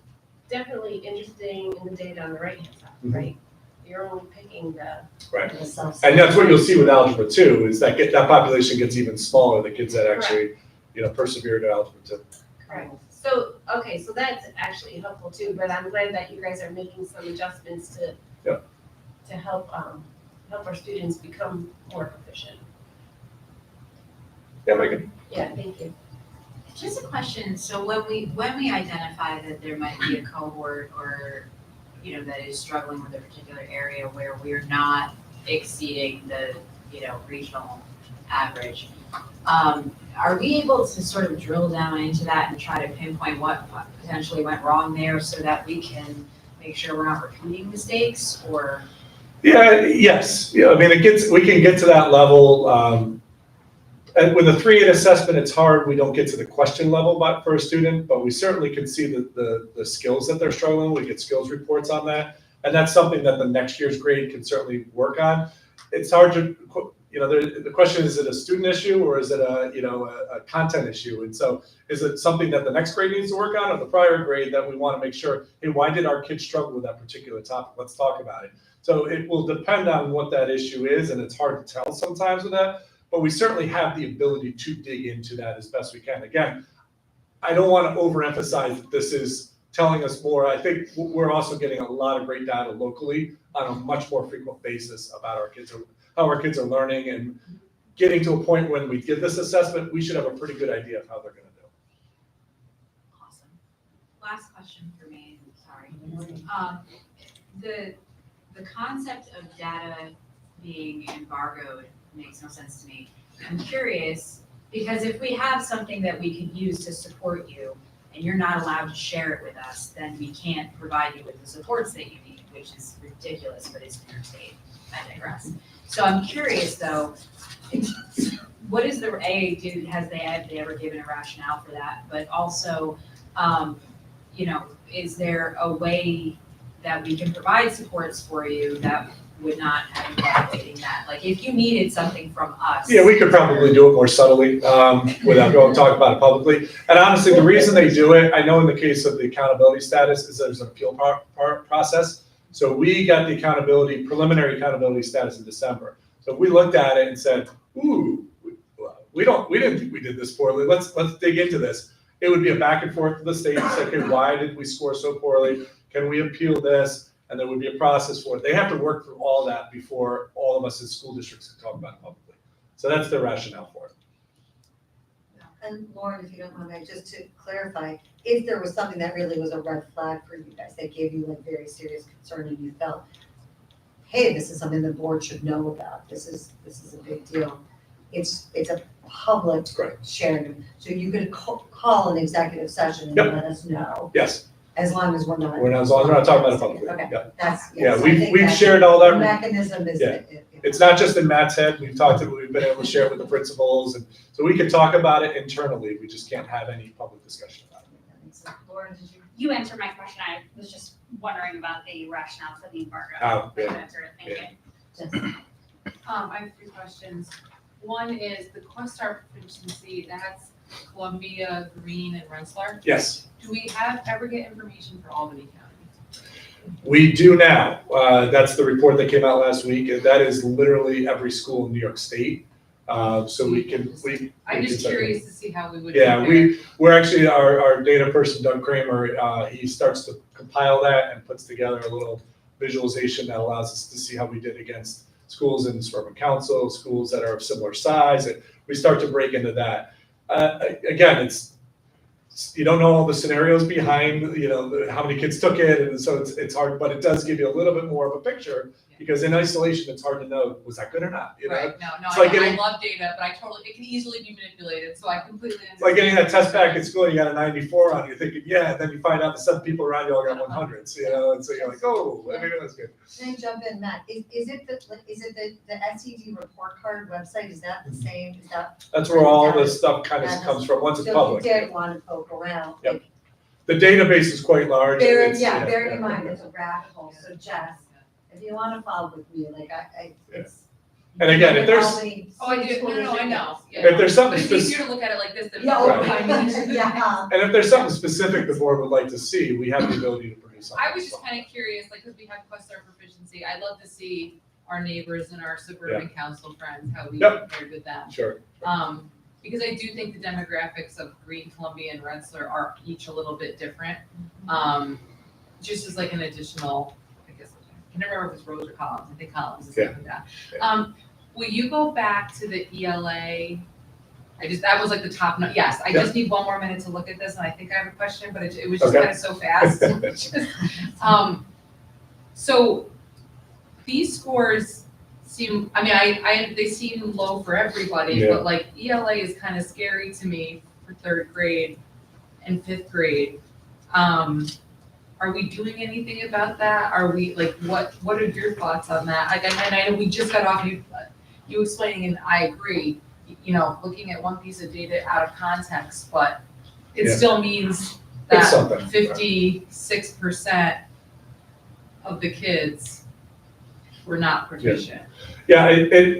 definitely interesting in the data on the right-hand side, right? You're only picking the. Right. The self- And that's what you'll see with algebra 2, is that that population gets even smaller, the kids that actually, persevere to algebra 2. Correct. So, okay, so that's actually helpful too, but I'm glad that you guys are making some adjustments to help, help our students become more proficient. Yeah, Megan? Yeah, thank you. Just a question, so when we identify that there might be a cohort or, that is struggling with a particular area where we're not exceeding the, regional average, are we able to sort of drill down into that and try to pinpoint what potentially went wrong there so that we can make sure we're not repeating mistakes, or? Yeah, yes. Yeah, I mean, we can get to that level. And with a 3-8 assessment, it's hard. We don't get to the question level for a student, but we certainly can see the skills that they're struggling. We get skills reports on that. And that's something that the next year's grade can certainly work on. It's hard to, the question is it a student issue or is it a content issue? And so is it something that the next grade needs to work on or the prior grade that we want to make sure, hey, why did our kids struggle with that particular topic? Let's talk about it. So it will depend on what that issue is, and it's hard to tell sometimes with that. But we certainly have the ability to dig into that as best we can. Again, I don't want to overemphasize that this is telling us more. I think we're also getting a lot of great data locally on a much more frequent basis about how our kids are learning, and getting to a point when we give this assessment, we should have a pretty good idea of how they're going to do. Awesome. Last question for me, sorry. The concept of data being embargoed makes no sense to me. I'm curious, because if we have something that we could use to support you and you're not allowed to share it with us, then we can't provide you with the supports that you need, which is ridiculous, but it's in your state. I digress. So I'm curious though, what is have they ever given a rationale for that? But also, is there a way that we can provide supports for you that would not have you violating that? Like if you needed something from us. Yeah, we could probably do it more subtly without going to talk about it publicly. And honestly, the reason they do it, I know in the case of the accountability status, is there's an appeal process. So we got the preliminary accountability status in December. So we looked at it and said, ooh, we didn't think we did this poorly. Let's dig into this. It would be a back and forth with the state and say, okay, why did we score so poorly? Can we appeal this? And there would be a process for it. They have to work through all that before all of us as school districts can talk about it publicly. So that's the rationale for it. And Lauren, if you don't mind, just to clarify, if there was something that really was a red flag for you guys, that gave you like very serious concern and you felt, hey, this is something the board should know about. This is a big deal. It's a public sharing. So you could call an executive session and let us know. Yes. As long as we're not. As long as we're not talking about it publicly. Okay, Yeah. that's. Yeah, yes, we've shared all that. The mechanism is. Yeah. It's not just in Matt's head. We've been able to share it with the principals, and so we can talk about it internally. We just can't have any public discussion about it. Lauren, did you? You answered my question. I was just wondering about the rationale for the embargo. Oh, yeah. You answered it. Thank you. I have 3 questions. One is the Questar proficiency, that's Columbia, Green, and Rensselaer. Yes. Do we ever get information for Albany County? We do now. That's the report that came out last week, and that is literally every school in New York State. So we can. I'm just curious to see how we would. Yeah, compare. we're actually our data person, Doug Kramer. He starts to compile that and puts together a little visualization that allows us to see how we did against schools in suburban council, schools that are of similar size, and we start to break into that. Again, you don't know all the scenarios behind, how many kids took it, and so it's hard, but it does give you a little bit more of a picture, because in isolation, it's hard to know, was that good or not? Right, no, It's like I love data, but it can easily be manipulated, so I completely understand. It's like getting that test back in school, you got a 94 on, you're thinking, yeah, and then you find out the 7 people around you all got 100s, and so you're like, oh, maybe that's good. Can I jump in, Matt? Is it the SED report card website? Is that the same? Is that? That's where all this stuff kind of comes from, once it's public. So if you did want to poke around, Yep. like, The database is quite large. bearing in mind, it's a rabbit hole, so Jess, if you wanna follow with me, like it's. And again, if there's- How many Oh, I do, school no, I know, districts. yeah. If there's something But it's specific, easier to look at it like this than. Yeah, Right. yeah. and if there's something specific the board would like to see, we have the ability to produce something. I was just kind of curious, like, because we have Questar proficiency, I'd love to see our neighbors and our suburban council friends, how we Yep. compared with them. Sure. Because I do think the demographics of Green, Columbia, and Rensselaer are each a little bit different. Just as like an additional, I guess, I can never remember if it's Rose or Collins, I think Collins is something like that. Will you go back to the ELA? That was like the top note, yes, I just need one more minute to look at this, and I think I have a question, but it was just Okay. kind of so fast. So these scores seem, I mean, they seem low for everybody, Yeah. but like ELA is kind of scary to me for third grade and fifth grade. Are we doing anything about that? Are we, like, what are your thoughts on that? Like, and I know we just got off you explaining, and I agree, you know, looking at one piece of data out of context, but it Yeah. still means It's that something, right. 56% of the kids were not proficient. Yeah,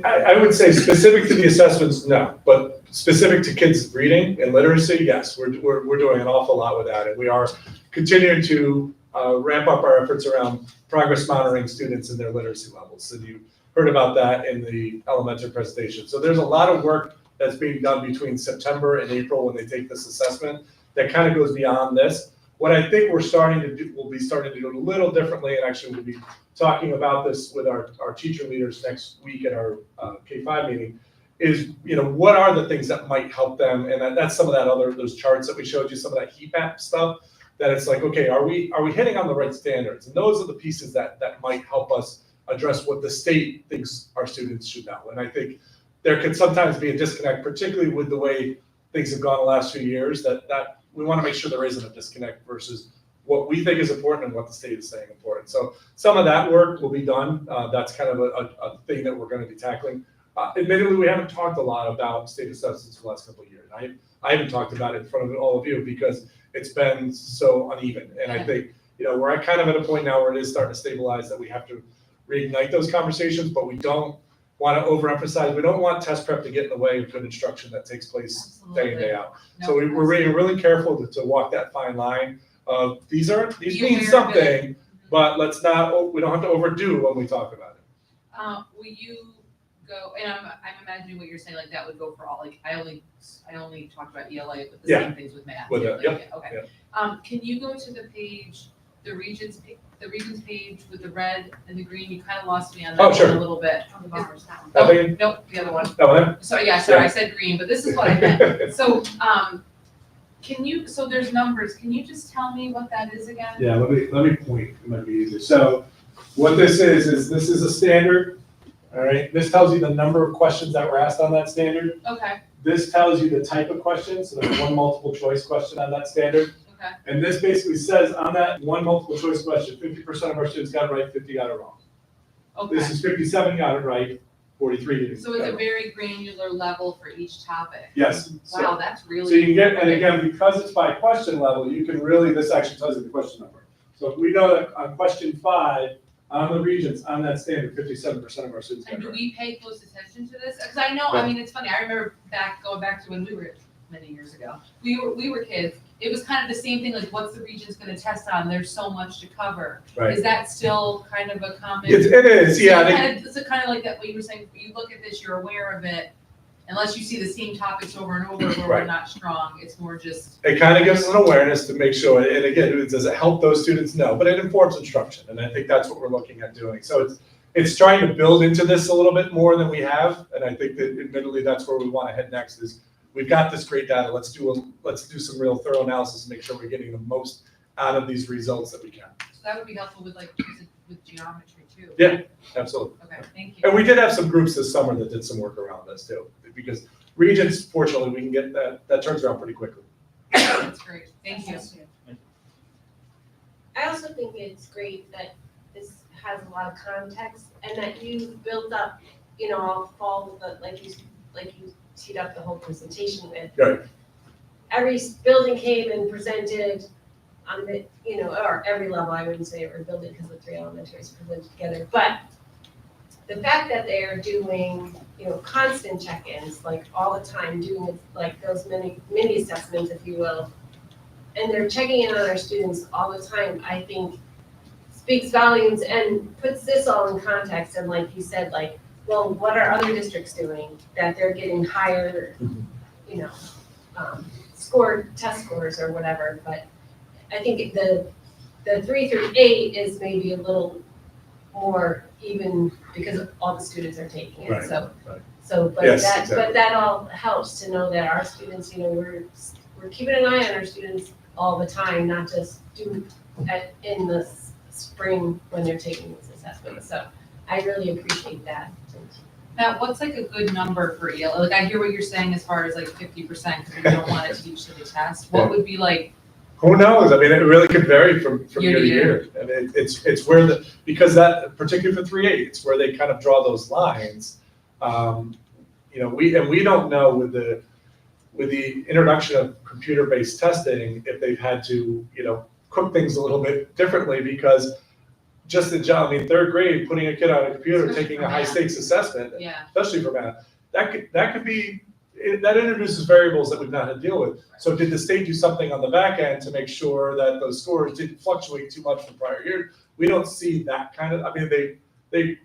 I would say specific to the assessments, no, but specific to kids' reading and literacy, yes, we're doing an awful lot with that, and we are continuing to ramp up our efforts around progress monitoring students and their literacy levels. And you heard about that in the elementary presentation. So there's a lot of work that's being done between September and April when they take this assessment that kind of goes beyond this. What I think we'll be starting to do a little differently, and actually we'll be talking about this with our teacher leaders next week at our K-5 meeting, is, you know, what are the things that might help them? And that's some of that those charts that we showed you, some of that heat map stuff, that it's like, okay, are we hitting on the right standards? And those are the pieces that might help us address what the state thinks our students should know. And I think there could sometimes be a disconnect, particularly with the way things have gone the last few years, that we want to make sure there isn't a disconnect versus what we think is important and what the state is saying important. So some of that work will be done. That's kind of a thing that we're going to be tackling. Admittedly, we haven't talked a lot about state assessments for the last couple of years. I haven't talked about it in front of all of you because it's been so uneven. And I think, you know, we're kind of at a point now where it is starting to stabilize, that we have to reignite those conversations, but we don't want to overemphasize. We don't want test prep to get in the way of good instruction that takes place day in, day out. So we're being really careful to walk that fine line of these mean something, but let's not, we don't have to overdo when we talk about it. Will you go, and I'm imagining what you're saying, like that would go for all, like, I only talked about ELA, but the same things with math. With too, it, like, yep, yeah, okay. Can you go to the page, the regions page with the red and the green? You kind of lost me on that Oh, one sure. a little bit. On the bars, that one. That thing? Nope, the other one. That one? So, yeah, sorry, I said green, but this is what I meant. So, so there's numbers, can you just tell me what that is again? Yeah, let me point, it might be easier. So what this is this is a standard, all right? This tells you the number of questions that were asked on that standard. Okay, This tells you the type of question, so there's one multiple choice question on that standard. okay, And this basically says on that one multiple choice question, 50% of our students got it right, 50 got it wrong. okay. This is 57 got it right, 43 didn't. So it's a very granular level for each topic. Yes. Wow, that's really. So you can get, and again, because it's by question level, you can really, this actually tells you the question number. So if we know that on question 5, on the regions, on that standard, 57% of our students got And it do right. we pay close attention to this? Because I know, I mean, it's funny, I remember going back to when we were, many years ago, we were kids, it was kind of the same thing, like, what's the region's gonna test on? There's so much to cover. Right. Is that still kind of a common? It is, yeah. Is it kind of like that, what you were saying, you look at this, you're aware of it, unless you see the same topics over and over where we're Right. not strong, it's more just. It kind of gives us an awareness to make sure, and again, does it help those students? No, but it informs instruction, and I think that's what we're looking at doing. So it's trying to build into this a little bit more than we have, and I think that admittedly, that's where we want to head next is, we've got this great data, let's do some real thorough analysis and make sure we're getting the most out of these results that we can. So that would be helpful with like, with geometry too. Yeah. Absolutely. Okay, thank you. And we did have some groups this summer that did some work around this too, because regions, fortunately, we can get that turns around pretty quickly. That's great, thank you. I also think it's great that this has a lot of context and that you built up, you know, I'll follow like you teed up the whole presentation with. Right. Every building came and presented on the, or every level, I wouldn't say every building because the 3 elementaries are presented together, but the fact that they are doing, constant check-ins, like all the time, doing like those mini assessments, if you will, and they're checking in on our students all the time, I think speaks volumes and puts this all in context. And like you said, like, well, what are other districts doing that they're getting higher, test scores or whatever. But I think the 3 through 8 is maybe a little more even because all the students are taking it. Right, So, right. but Yes, that, exactly. but that all helps to know that our students, we're keeping an eye on our students all the time, not just in the spring when they're taking these assessments. So I really appreciate that. Matt, what's like a good number for EL? Like I hear what you're saying as far as like 50% because we don't want to teach to the test. What would be like? Who knows? I mean, it really could vary from Year year to to year. And it's where because that, particularly for 3A, it's where they kind of draw those lines. We don't know with the introduction of computer-based testing, if they've had to, cook things a little bit differently because just the job, third grade, putting a kid on a computer, Especially taking for a high stakes assessment, Yeah. especially for math, that could be, that introduces variables that we've not had to deal with. So did the state do something on the back end to make sure that those scores didn't fluctuate too much from prior years? We don't see that kind of, they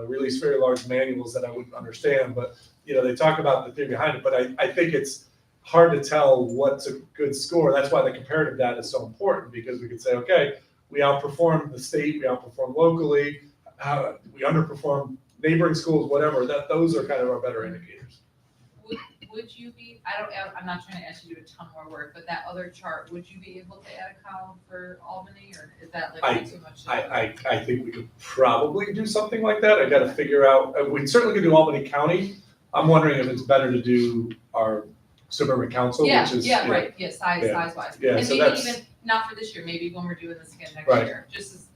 release very large manuals that I wouldn't understand, but, they talk about the theory behind it, but I think it's hard to tell what's a good score. That's why the comparative data is so important, because we could say, okay, we outperformed the state, we outperformed locally, we underperformed neighboring schools, whatever, those are kind of our better indicators. Would you be, I'm not trying to ask you to do a ton more work, but that other chart, would you be able to add a column for Albany, or is that like way too much? I think we could probably do something like that. I gotta figure out, we certainly could do Albany County. I'm wondering if it's better to do our suburban council, Yeah, which is. right, size wise. Yeah, And so maybe that's. even, not for this year, maybe when we're doing this again next Right. year, just as.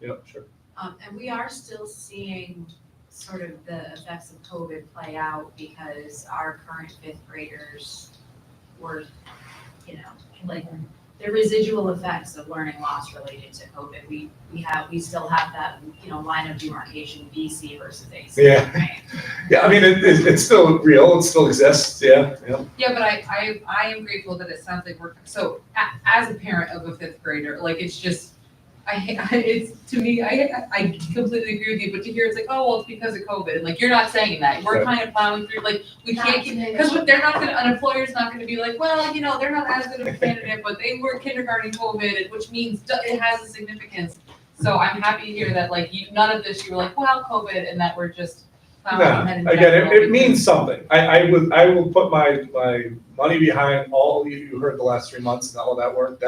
Yep, sure. And we are still seeing sort of the effects of COVID play out because our current 5th graders were, like the residual effects of learning loss related to COVID. We still have that, line of demarcation, BC versus AC. Yeah. Right? Yeah, it's still real, it still exists, yeah. Yeah, but I am grateful that it sounds like we're, so as a parent of a 5th grader, like it's just, it's, to me, I completely agree with you, but to hear it's like, oh, well, it's because of COVID, like, you're not saying that, we're kind of plowing through, like, we can't keep, because they're not gonna, an employer's not gonna be like, well, they're not as good of a candidate, but they were kindergarten COVID, which means it has a significance. So I'm happy to hear that, like, none of this, you were like, well, COVID, and that we're just plowing ahead in No, general. again, it means something. I will put my money behind all of you heard the last 3 months and all of that work.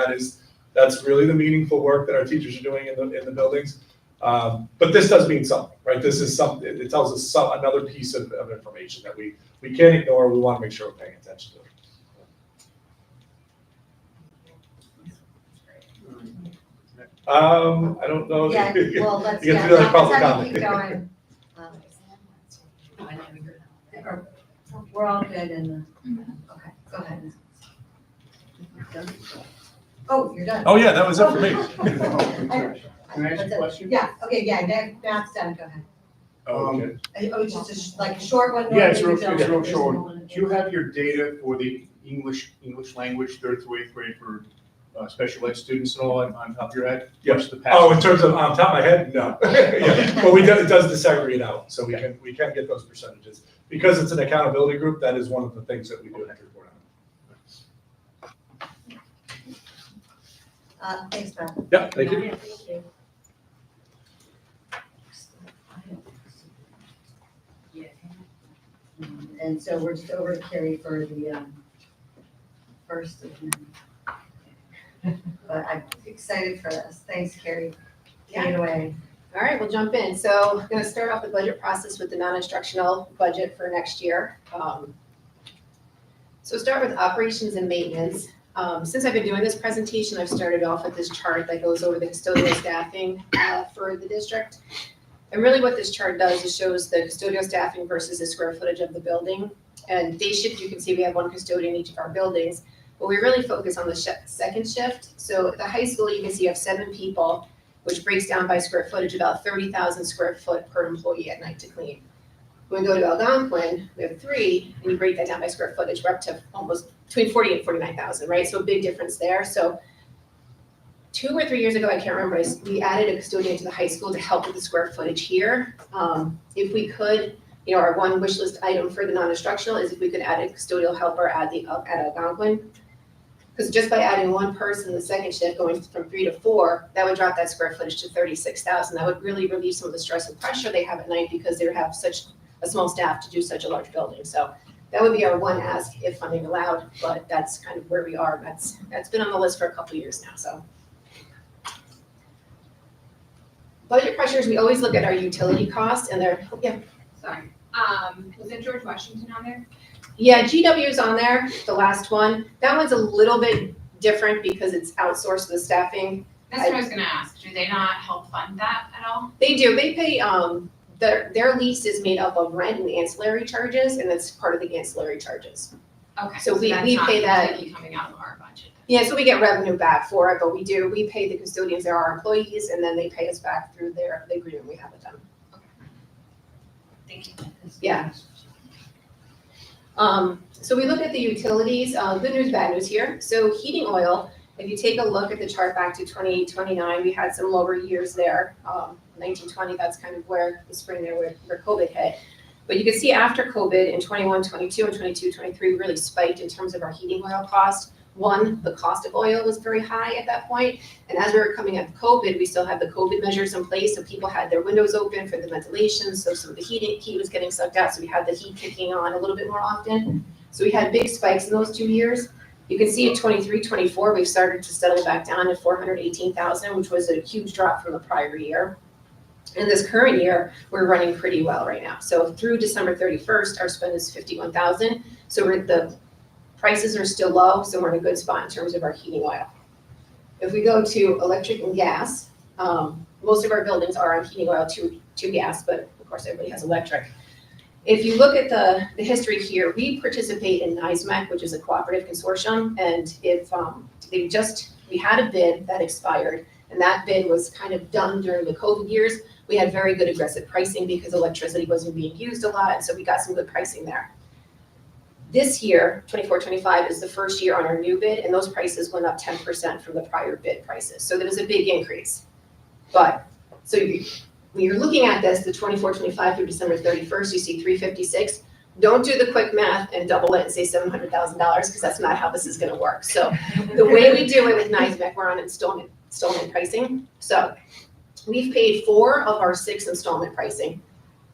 That's really the meaningful work that our teachers are doing in the buildings. But this does mean something, right? This is something, it tells us another piece of information that we can't ignore. We want to make sure we're paying attention to it. I don't know. Yeah, well, let's, You yeah, get to do that public that's how you keep comment. going. We're all good in the, okay, go ahead. Oh, you're done. Oh, yeah, that was it for me. Can I ask a question? Yeah, okay, yeah, Matt's done, go ahead. Oh, okay. Oh, it's just like a short one? Yeah, it's maybe real don't- short. Do you have your data for the English language, 3rd through 8th grade for special ed students and all on top of your head? Yes. What's the Oh, in passage? terms of on top of my head, no. Yeah. But it does disaggregate out, so we can get those percentages. Because it's an accountability group, that is one of the things that we do have to report on. Thanks, Matt. Yeah, thank you. And so we're just over to Carrie for the first of them. But I'm excited for this. Thanks, Carrie. Take it away. All right, we'll jump in. So I'm going to start off the budget process with the non-instructional budget for next year. So start with operations and maintenance. Since I've been doing this presentation, I've started off with this chart that goes over the custodial staffing for the district. And really what this chart does is shows the custodial staffing versus the square footage of the building. And day shift, you can see we have 1 custodian in each of our buildings. but we really focus on the second shift. So at the high school, you can see you have 7 people, which breaks down by square footage, about 30,000 square foot per employee at night to clean. When we go to Algonquin, we have 3, and you break that down by square footage, we're up to almost between 40 and 49,000, right? So a big difference there. So 2 or 3 years ago, I can't remember, we added a custodian to the high school to help with the square footage here. If we could, you know, our one wish list item for the non-instructional is if we could add a custodial helper at Algonquin. Because just by adding 1 person in the second shift, going from 3 to 4, that would drop that square footage to 36,000. That would really relieve some of the stress and pressure they have at night because they have such a small staff to do such a large building. So that would be our one ask if funding allowed, but that's kind of where we are. That's been on the list for a couple of years now, so. Budget pressures, we always look at our utility costs and they're, Sorry. Was it George Washington on there? yeah, GW is on there, the last one. That one's a little bit different because it's outsourced to the staffing. That's what I was gonna ask. Do they not help fund that at all? They do, they pay, their lease is made up of rent and ancillary charges, and that's part of the ancillary charges. Okay. So we that's pay not that- completely coming out of our budget. Yeah, so we get revenue back for it, but we pay the custodians, they're our employees, and then they pay us back through the agreement we have with them. Thank you. Yeah. So we look at the utilities, good news, bad news here. So heating oil, if you take a look at the chart back to 2029, we had some lower years there. 1920, that's kind of where the spring there where COVID hit. But you can see after COVID in 21, 22, and 22, 23 really spiked in terms of our heating oil cost. One, the cost of oil was very high at that point, and as we were coming out of COVID, we still had the COVID measures in place, so people had their windows open for the ventilation, so some of the heat was getting sucked out, so we had the heat kicking on a little bit more often. So we had big spikes in those 2 years. You can see in 23, 24, we've started to settle back down to 418,000, which was a huge drop from the prior year. In this current year, we're running pretty well right now. So through December 31st, our spend is 51,000. So the prices are still low, so we're in a good spot in terms of our heating oil. If we go to electric and gas, most of our buildings are on heating oil to gas, but of course everybody has electric. If you look at the history here, we participate in NISMEC, which is a cooperative consortium, and if we had a bid that expired, and that bid was kind of done during the COVID years. We had very good aggressive pricing because electricity wasn't being used a lot, and so we got some good pricing there. This year, 24-25 is the first year on our new bid, and those prices went up 10% from the prior bid prices. So there was a big increase. But, when you're looking at this, the 24-25 through December 31st, you see 356. Don't do the quick math and double it and say $700,000 because that's not how this is gonna work. So the way we do it with NISMEC, we're on installment pricing. So we've paid 4 of our 6 installment pricing.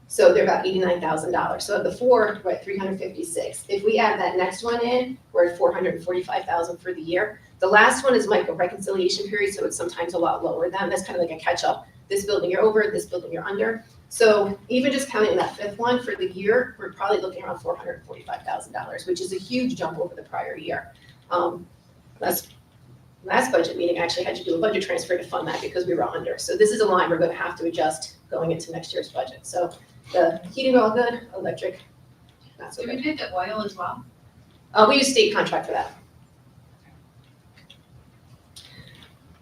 So they're about $89,000. So of the 4, we're at 356. If we add that next one in, we're at 445,000 for the year. The last one is like a reconciliation period, so it's sometimes a lot lower than. That's kind of like a catch up. This building you're over, this building you're under. So even just counting that 5th one for the year, we're probably looking around $445,000, which is a huge jump over the prior year. Last budget meeting, I actually had to do a budget transfer to fund that because we were under. So this is a line we're going to have to adjust going into next year's budget. So the heating oil good, electric not so Do good. we pay the oil as well? We use state contract for that.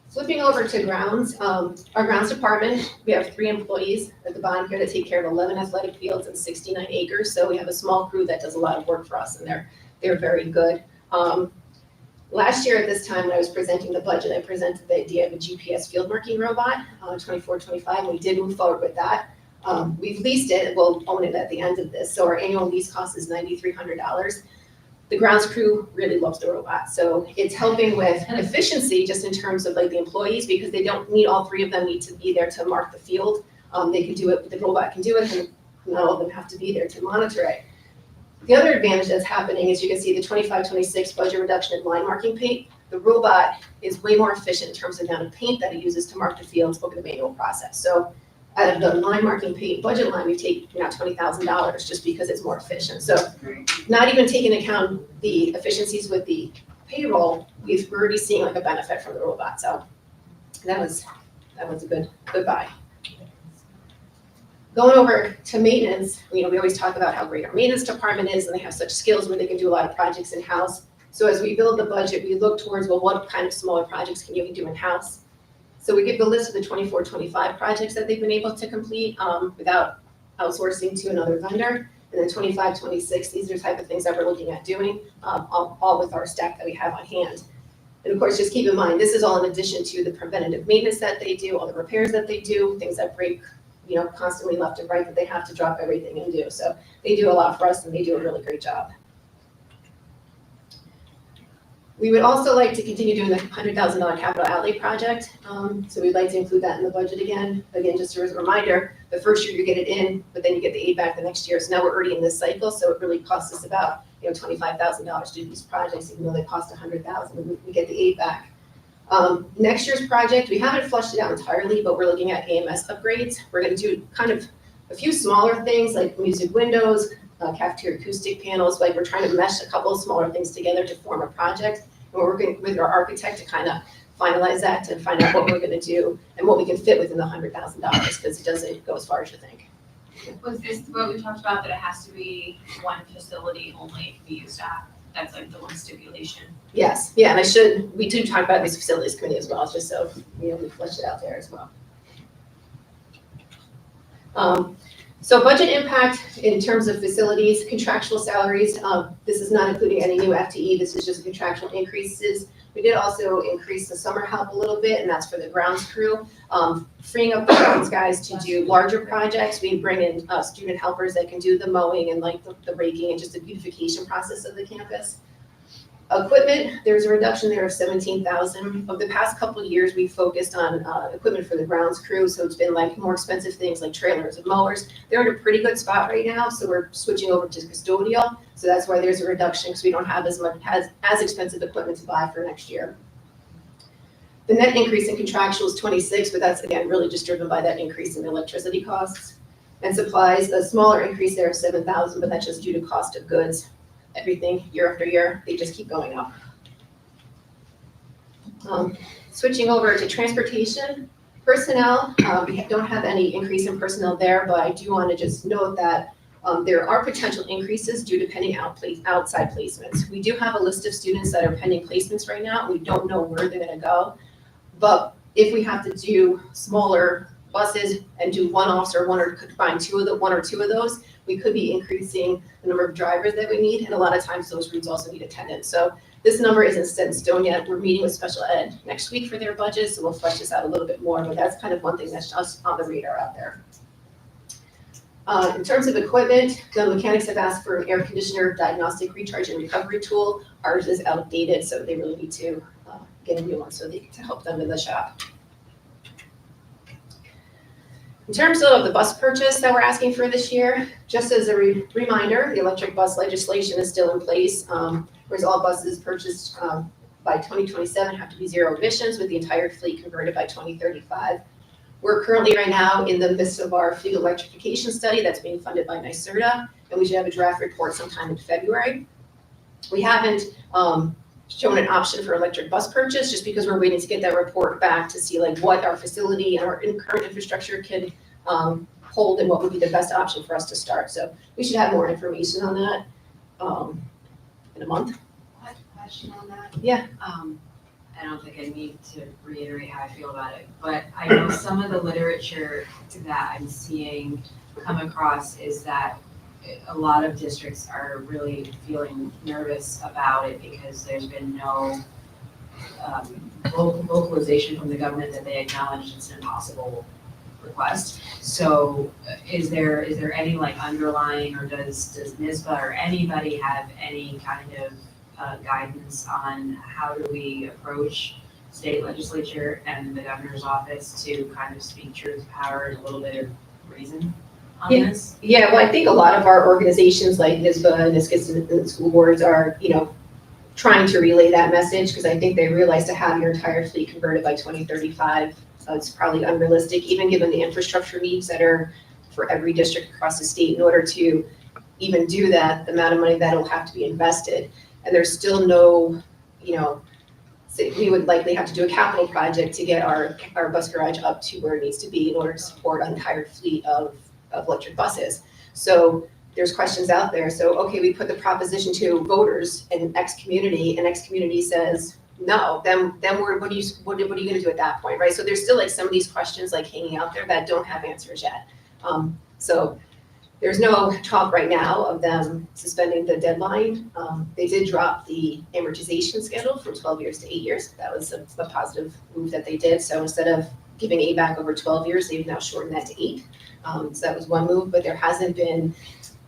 Flipping over to grounds, our grounds department, we have 3 employees at the bottom here that take care of 11 athletic fields and 69 acres. So we have a small crew that does a lot of work for us, and they're very good. Last year at this time, when I was presenting the budget, I presented the idea of a GPS field marking robot, 24-25, and we did move forward with that. We've leased it, we'll own it at the end of this, so our annual lease cost is $9,300. The grounds crew really loves the robot, so it's helping with efficiency just in terms of like the employees, because they don't need, all 3 of them need to be there to mark the field. They can do it, the robot can do it, and not all of them have to be there to monitor it. The other advantage that's happening is you can see the 25-26 budget reduction in line marking paint. The robot is way more efficient in terms of the amount of paint that it uses to mark the fields over the manual process. So out of the line marking paint budget line, we've taken out $20,000 just because it's more efficient. So not even taking into account the efficiencies with the payroll, we're already seeing like a benefit from the robot. So that was a good buy. Going over to maintenance, we always talk about how great our maintenance department is, and they have such skills where they can do a lot of projects in-house. So as we build the budget, we look towards, well, what kind of smaller projects can you do in-house? So we give the list of the 24-25 projects that they've been able to complete without outsourcing to another vendor. And then 25-26, these are the type of things that we're looking at doing, all with our staff that we have on hand. And of course, just keep in mind, this is all in addition to the preventative maintenance that they do, all the repairs that they do, things that break, constantly left and right that they have to drop everything and do. So they do a lot for us and they do a really great job. We would also like to continue doing the $100,000 capital outlay project. So we'd like to include that in the budget again. Again, just as a reminder, the first year you get it in, but then you get the aid back the next year. So now we're already in this cycle. So it really costs us about $25,000 to do these projects, even though they cost $100,000, and we get the aid back. Next year's project, we haven't flushed it out entirely, but we're looking at AMS upgrades. We're going to do kind of a few smaller things like music windows, cafeteria acoustic panels. Like we're trying to mesh a couple of smaller things together to form a project. And we're working with our architect to kind of finalize that, to find out what we're going to do and what we can fit within the $100,000, because it doesn't go as far as you think. Was this what we talked about, that it has to be one facility only can be used at? That's like the one stipulation. Yes, yeah, and we do talk about this facilities committee as well, just so we flesh it out there as well. So budget impact in terms of facilities, contractual salaries, this is not including any new FTE, this is just contractual increases. We did also increase the summer help a little bit, and that's for the grounds crew. Freeing up the grounds guys to do larger projects. We bring in student helpers that can do the mowing and like the raking and just the beautification process of the campus. Equipment, there's a reduction there of $17,000. Of the past couple of years, we focused on equipment for the grounds crew, so it's been like more expensive things like trailers and mowers. They're in a pretty good spot right now, so we're switching over to custodial. So that's why there's a reduction, because we don't have as expensive equipment to buy for next year. The net increase in contractual is 26, but that's again really just driven by that increase in electricity costs. And supplies, a smaller increase there of $7,000, but that's just due to cost of goods. Everything year after year, they just keep going up. Switching over to transportation, personnel, we don't have any increase in personnel there, but I do want to just note that there are potential increases due to pending outside placements. We do have a list of students that are pending placements right now. We don't know where they're going to go, but if we have to do smaller buses and do one-offs or one or two of those, we could be increasing the number of drivers that we need, and a lot of times those routes also need attendants. So this number isn't set in stone yet. We're meeting with special ed next week for their budget, so we'll flesh this out a little bit more, but that's kind of one thing that's just on the radar out there. In terms of equipment, the mechanics have asked for an air conditioner, diagnostic recharge and recovery tool. Ours is outdated, so they really need to get a new one to help them in the shop. In terms of the bus purchase that we're asking for this year, just as a reminder, the electric bus legislation is still in place, whereas all buses purchased by 2027 have to be zero emissions, with the entire fleet converted by 2035. We're currently right now in the midst of our fleet electrification study that's being funded by NYSERDA, and we should have a draft report sometime in February. We haven't shown an option for electric bus purchase, just because we're waiting to get that report back to see like what our facility and our current infrastructure can hold and what would be the best option for us to start. So we should have more information on that in a month. Question on that? Yeah. I don't think I need to reiterate how I feel about it, but I know some of the literature that I'm seeing come across is that a lot of districts are really feeling nervous about it because there's been no vocalization from the government that they acknowledge it's an impossible request. So is there any like underlying, or does NISBA or anybody have any kind of guidance on how do we approach state legislature and the governor's office to kind of speak truth to power and a little bit of reason on this? Yeah, well, I think a lot of our organizations like NISBA and NISCIS and the school boards are, trying to relay that message, because I think they realize to have your entire fleet converted by 2035, it's probably unrealistic, even given the infrastructure needs that are for every district across the state. In order to even do that, the amount of money that will have to be invested, and there's still no, so we would likely have to do a capital project to get our bus garage up to where it needs to be in order to support an entire fleet of electric buses. So there's questions out there. So, okay, we put the proposition to voters in X community and X community says no, then what are you gonna do at that point, right? So there's still like some of these questions like hanging out there that don't have answers yet. So there's no talk right now of them suspending the deadline. They did drop the amortization schedule from 12 years to 8 years. That was a positive move that they did. So instead of giving aid back over 12 years, they've now shortened that to 8. So that was one move, but there hasn't been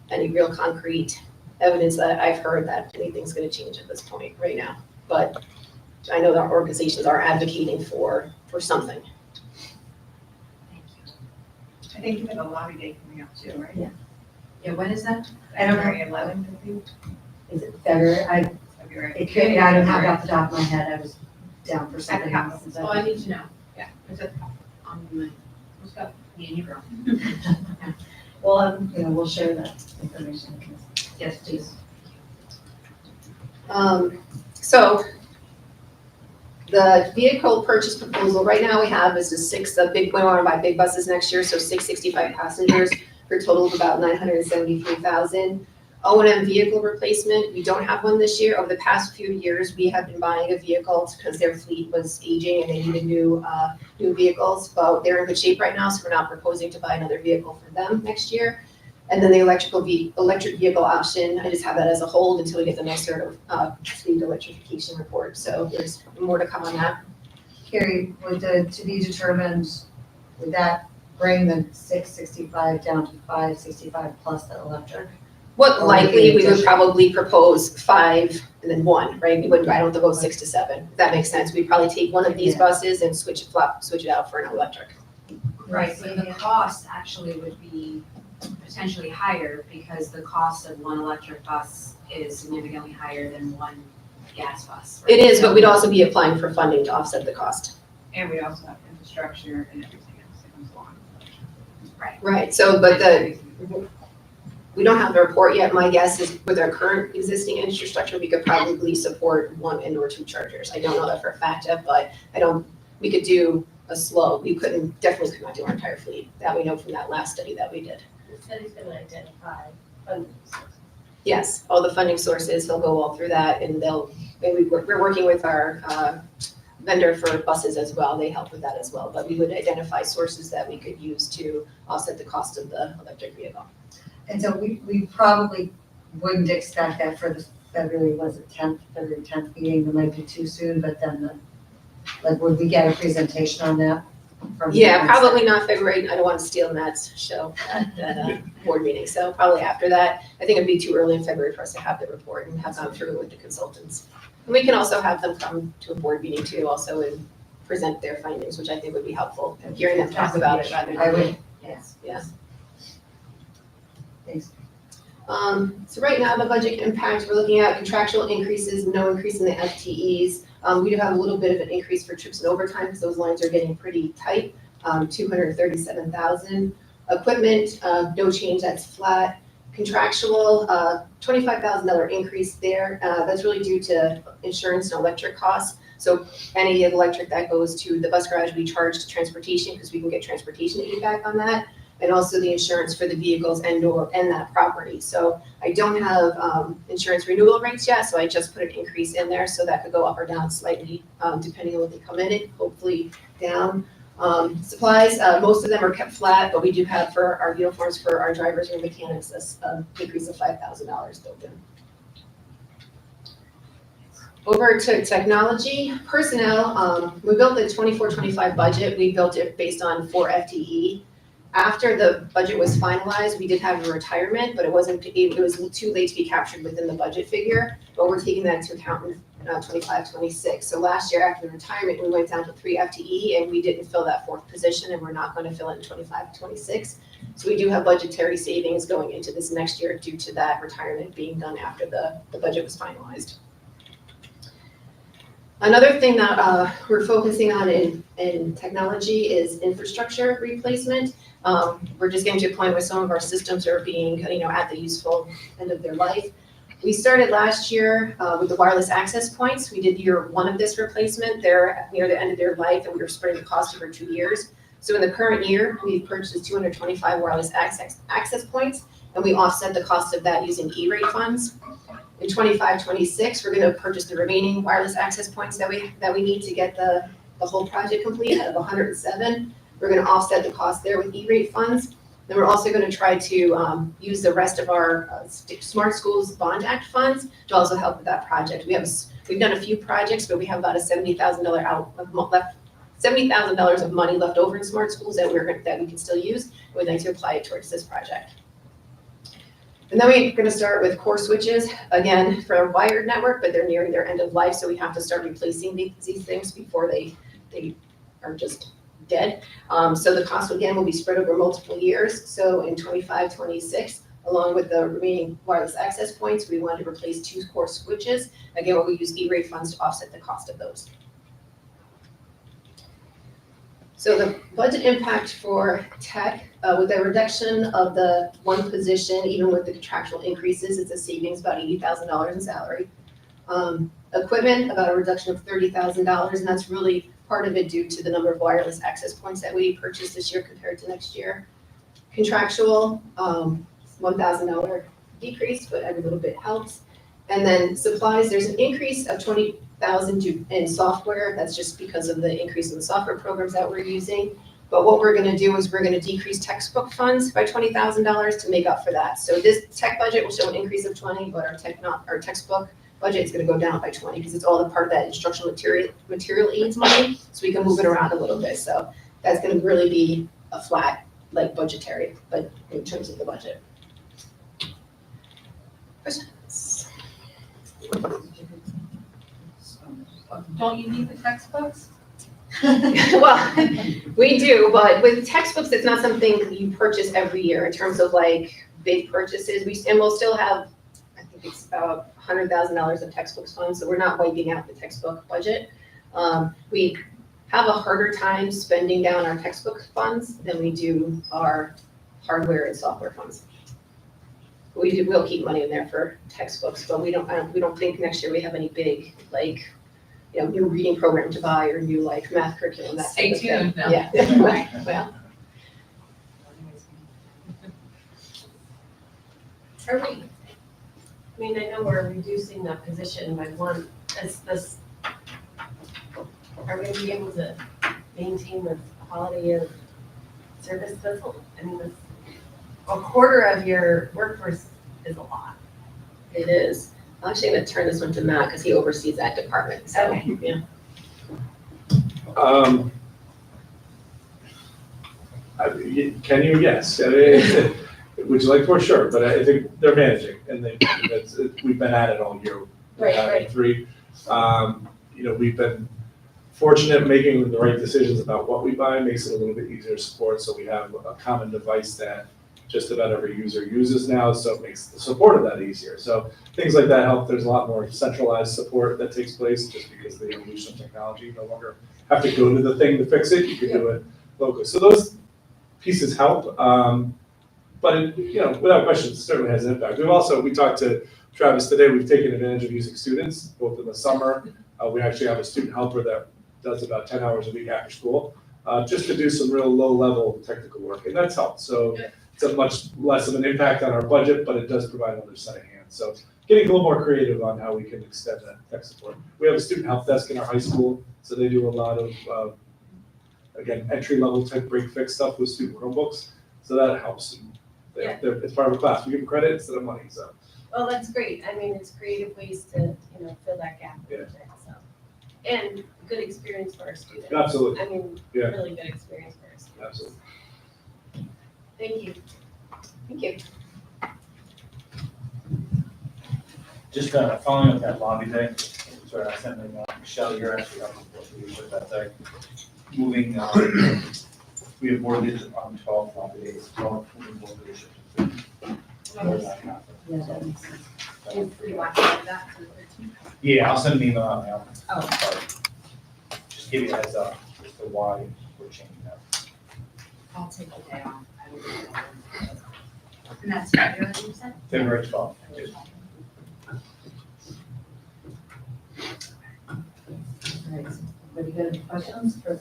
any real concrete evidence that I've heard that anything's gonna change at this point right now. But I know that organizations are advocating for something. I think you have a lobby day coming up too, right? Yeah. Yeah, when is that? I don't know. February 11th, I think. Is it February? February. It could be, I don't have it off the top of my head, I was down for something else. Oh, I need to know. Yeah. Is it on the, what's up? Me and you, girl. Well, we'll share that information. Yes, please. So the vehicle purchase proposal right now we have is we want to buy big buses next year, so 665 passengers for a total of about $973,000. O&M vehicle replacement, we don't have one this year. Over the past few years, we have been buying a vehicle because their fleet was aging and they needed new vehicles, but they're in good shape right now, so we're not proposing to buy another vehicle for them next year. And then the electric vehicle option, I just have that as a hold until we get the next sort of fleet electrification report. So there's more to come on that. Carrie, would the to be determined, would that bring the 665 down to 565 plus the electric? What Or likely, we would addition. probably propose 5 and then 1, right? We wouldn't, I don't have to go 6 to 7. If that makes sense. We'd probably take one of these Yeah. buses and switch it out for an electric. Right, so the cost actually would be potentially higher because the cost of one electric bus is significantly higher than one gas bus. right? It is, but we'd also be applying for funding to offset the cost. And we also have infrastructure and everything else that comes along. Right. Right, so, but we don't have the report yet. My guess is with our current existing infrastructure, we could probably support 1 and/or 2 chargers. I don't know that for a fact yet, but we could do we definitely could not do our entire fleet. That we know from that last study that we did. The study's gonna identify funding sources. Yes, all the funding sources, he'll go all through that and we're working with our vendor for buses as well. They help with that as well, but we would identify sources that we could use to offset the cost of the electric vehicle. And so we probably wouldn't expect that for the February 10th meeting, that might be too soon, but then would we get a presentation on that? Yeah, probably not February. I don't want to steal Matt's show at that board meeting. So probably after that. I think it'd be too early in February for us to have the report and have gone through with the consultants. And we can also have them come to a board meeting too, also and present their findings, which I think would be helpful. And hearing them talk about it rather than. I would, Yes. Yeah. Thanks. So right now, the budget impact, we're looking at contractual increases, no increase in the FTEs. We do have a little bit of an increase for trips and overtime because those lines are getting pretty tight, 237,000. Equipment, no change, that's flat. Contractual, $25,000 increase there. That's really due to insurance and electric costs. So any electric that goes to the bus garage, we charge to transportation because we can get transportation aid back on that. And also the insurance for the vehicles and that property. So I don't have insurance renewal rates yet, so I just put an increase in there, so that could go up or down slightly, depending on what they come in at, hopefully down. Supplies, most of them are kept flat, but we do have for our uniforms for our drivers and mechanics, this increase of $5,000 built in. Over to technology, personnel, we built the 24-25 budget, we built it based on 4 FTE. After the budget was finalized, we did have a retirement, but it was too late to be captured within the budget figure, but we're taking that into account in 25-26. So last year after the retirement, we went down to 3 FTE and we didn't fill that 4th position and we're not going to fill it in 25-26. So we do have budgetary savings going into this next year due to that retirement being done after the budget was finalized. Another thing that we're focusing on in technology is infrastructure replacement. We're just getting to a point where some of our systems are being, at the useful end of their life. We started last year with the wireless access points. We did year 1 of this replacement. They're near the end of their life and we were spreading the cost over 2 years. So in the current year, we've purchased 225 wireless access points and we offset the cost of that using E-rate funds. In 25-26, we're gonna purchase the remaining wireless access points that we need to get the whole project complete out of 107. We're gonna offset the cost there with E-rate funds. Then we're also gonna try to use the rest of our Smart Schools Bond Act funds to also help with that project. We've done a few projects, but we have about a $70,000 of money left over in Smart Schools that we can still use. We'd like to apply it towards this project. And then we're gonna start with core switches, again, for a wired network, but they're nearing their end of life, so we have to start replacing these things before they are just dead. So the cost, again, will be spread over multiple years. So in 25-26, along with the remaining wireless access points, we wanted to replace 2 core switches. Again, we'll use E-rate funds to offset the cost of those. So the budget impact for tech, with the reduction of the 1 position, even with the contractual increases, it's a savings about $80,000 in salary. Equipment, about a reduction of $30,000, and that's really part of it due to the number of wireless access points that we purchased this year compared to next year. Contractual, $1,000 decrease, but every little bit helps. And then supplies, there's an increase of $20,000 in software. That's just because of the increase in the software programs that we're using. But what we're gonna do is we're gonna decrease textbook funds by $20,000 to make up for that. So this tech budget will show an increase of 20, but our textbook budget is gonna go down by 20 because it's all a part of that instructional material aids money, so we can move it around a little bit. So that's gonna really be a flat, like budgetary, but in terms of the budget. Questions? Don't you need the textbooks? Well, we do, but with textbooks, it's not something you purchase every year in terms of like big purchases. We'll still have, I think it's about $100,000 of textbooks funds, so we're not wiping out the textbook budget. We have a harder time spending down our textbook funds than we do our hardware and software funds. We'll keep money in there for textbooks, but we don't think next year we have any big, like, new reading program to buy or new like math curriculum, that type Stay of thing. tuned, no. Yeah, well. Are we, I mean, I know we're reducing the position by 1, are we gonna be able to maintain the quality of service? I mean, a quarter of your workforce is a lot. It is. I'm actually gonna turn this one to Matt because he oversees that department, so, Okay. yeah. Can you? Yes. I mean, would you like more? Sure, but I think they're managing, and we've been at it all year. Right. 3. We've been fortunate in making the right decisions about what we buy, makes it a little bit easier to support, so we have a common device that just about every user uses now, so it makes the support of that easier. So things like that help. There's a lot more centralized support that takes place just because the evolution of technology. You no longer have to go to the thing to fix it. You can do it locally. So those pieces help. But without question, it certainly has an impact. We talked to Travis today. We've taken advantage of using students, both in the summer. We actually have a student helper that does about 10 hours a week after school, just to do some real low-level technical work, and that's helped. So it's a much less of an impact on our budget, but it does provide another set of hands. So getting a little more creative on how we can extend that tech support. We have a student help desk in our high school, so they do a lot of, again, entry-level type break-fix stuff with student Chromebooks, so that helps. It's part of a class. We give them credit instead of money, so. Well, that's great. I mean, it's creative ways to, fill that gap a little bit, so. And good experience for our students. Absolutely. I mean, Yeah. really good experience for our students. Absolutely. Thank you. Thank you. Just following up that lobby day, sorry, I sent in, Michelle, you're actually up with that day. Moving, we have board leaders on 12 lobby days, 12 moving board leadership. Yeah, that makes sense. Yeah, I'll send an email out now. Oh. Just give you a heads up as to why we're changing that. I'll take the day off. I will do that. And that's February, you said? February 12th. All right, anybody got any questions for?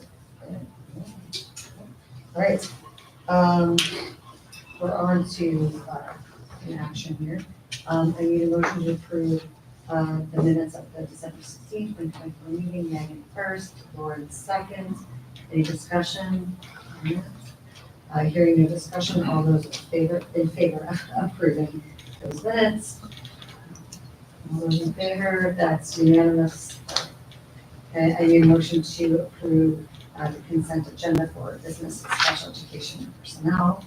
All right, we're on to in action here. I need a motion to approve the minutes of the December 16th, 2024 meeting, Megan first, Lauren second. Any discussion? Hearing no discussion, all those in favor of approving those minutes? All those in favor, that's unanimous. Okay, I need a motion to approve the consent agenda for business and special education personnel.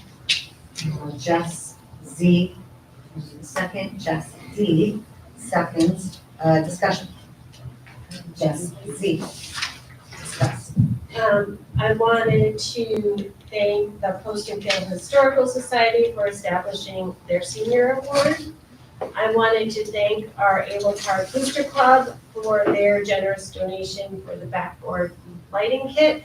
Jess Z, second, Jess D, seconds, discussion. Jess Z, discuss. I wanted to thank the Post-Field Historical Society for establishing their senior award. I wanted to thank our Able Park Booster Club for their generous donation for the backboard lighting kit.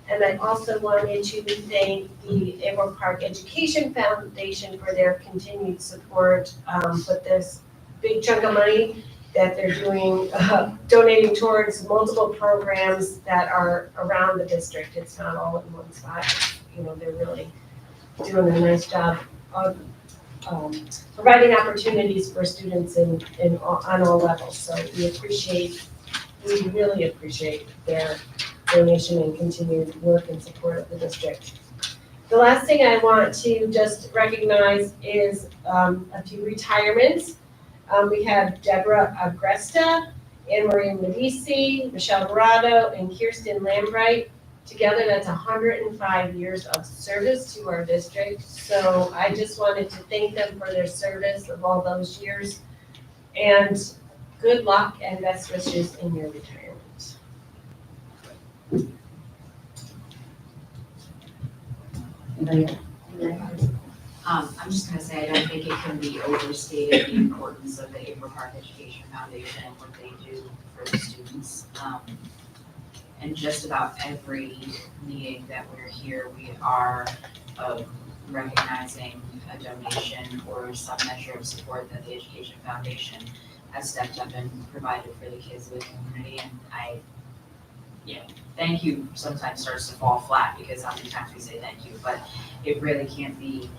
And I also wanted to thank the Averill Park Education Foundation for their continued support with this big chunk of money that they're doing, donating towards multiple programs that are around the district. It's not all in one spot. You know, they're really doing a nice job of providing opportunities for students on all levels. So we really appreciate their donation and continued work and support of the district. The last thing I want to just recognize is a few retirements. We have Deborah Agresta, Anne Marie Medici, Michelle Dorado, and Kirsten Lambright. Together, that's 105 years of service to our district. So I just wanted to thank them for their service of all those years. And good luck and best wishes in your retirement. I'm just gonna say, I don't think it can be overstated the importance of the Averill Park Education Foundation and what they do for the students. And just about every meeting that we're here, we are recognizing a donation or some measure of support that the Education Foundation has stepped up and provided for the kids of the community. And thank you sometimes starts to fall flat because how many times we say thank you, but it really can't be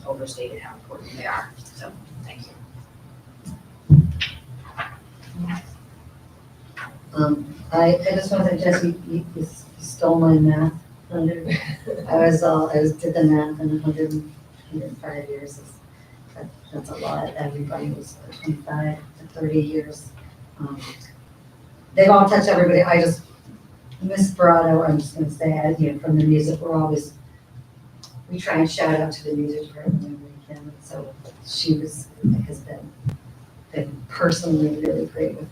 overstated how important they are. So thank you. I just want to Jesse, you stole my math thunder. I did the math in 105 years. That's a lot. Everybody was 25 to 30 years. They've all touched everybody. Miss Dorado, I'm just gonna say, from the music, we try and shout out to the music department when we can. So she has been personally really great with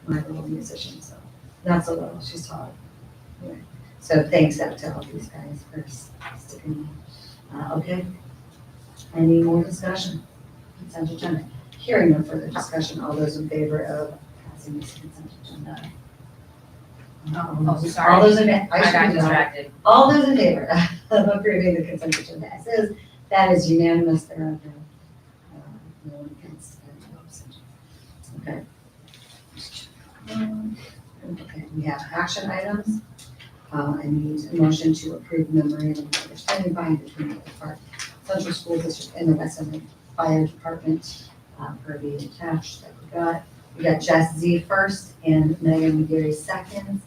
my little musician. So not so little, she's taught. Anyway, so thanks out to all these guys for sticking. Okay. Any more discussion? Consent agenda. Hearing no further discussion, all those in favor of passing this consent agenda? Sorry. All those in, I got distracted. all those in favor of approving the consent agenda as is, that is unanimous. There are no one against and no abstentions. Okay. Okay, we have action items. I need a motion to approve memorandum of understanding by and between the Park Central School District and the West End Fire Department per the attached that we got. We got Jess Z first and Megan McGarry second.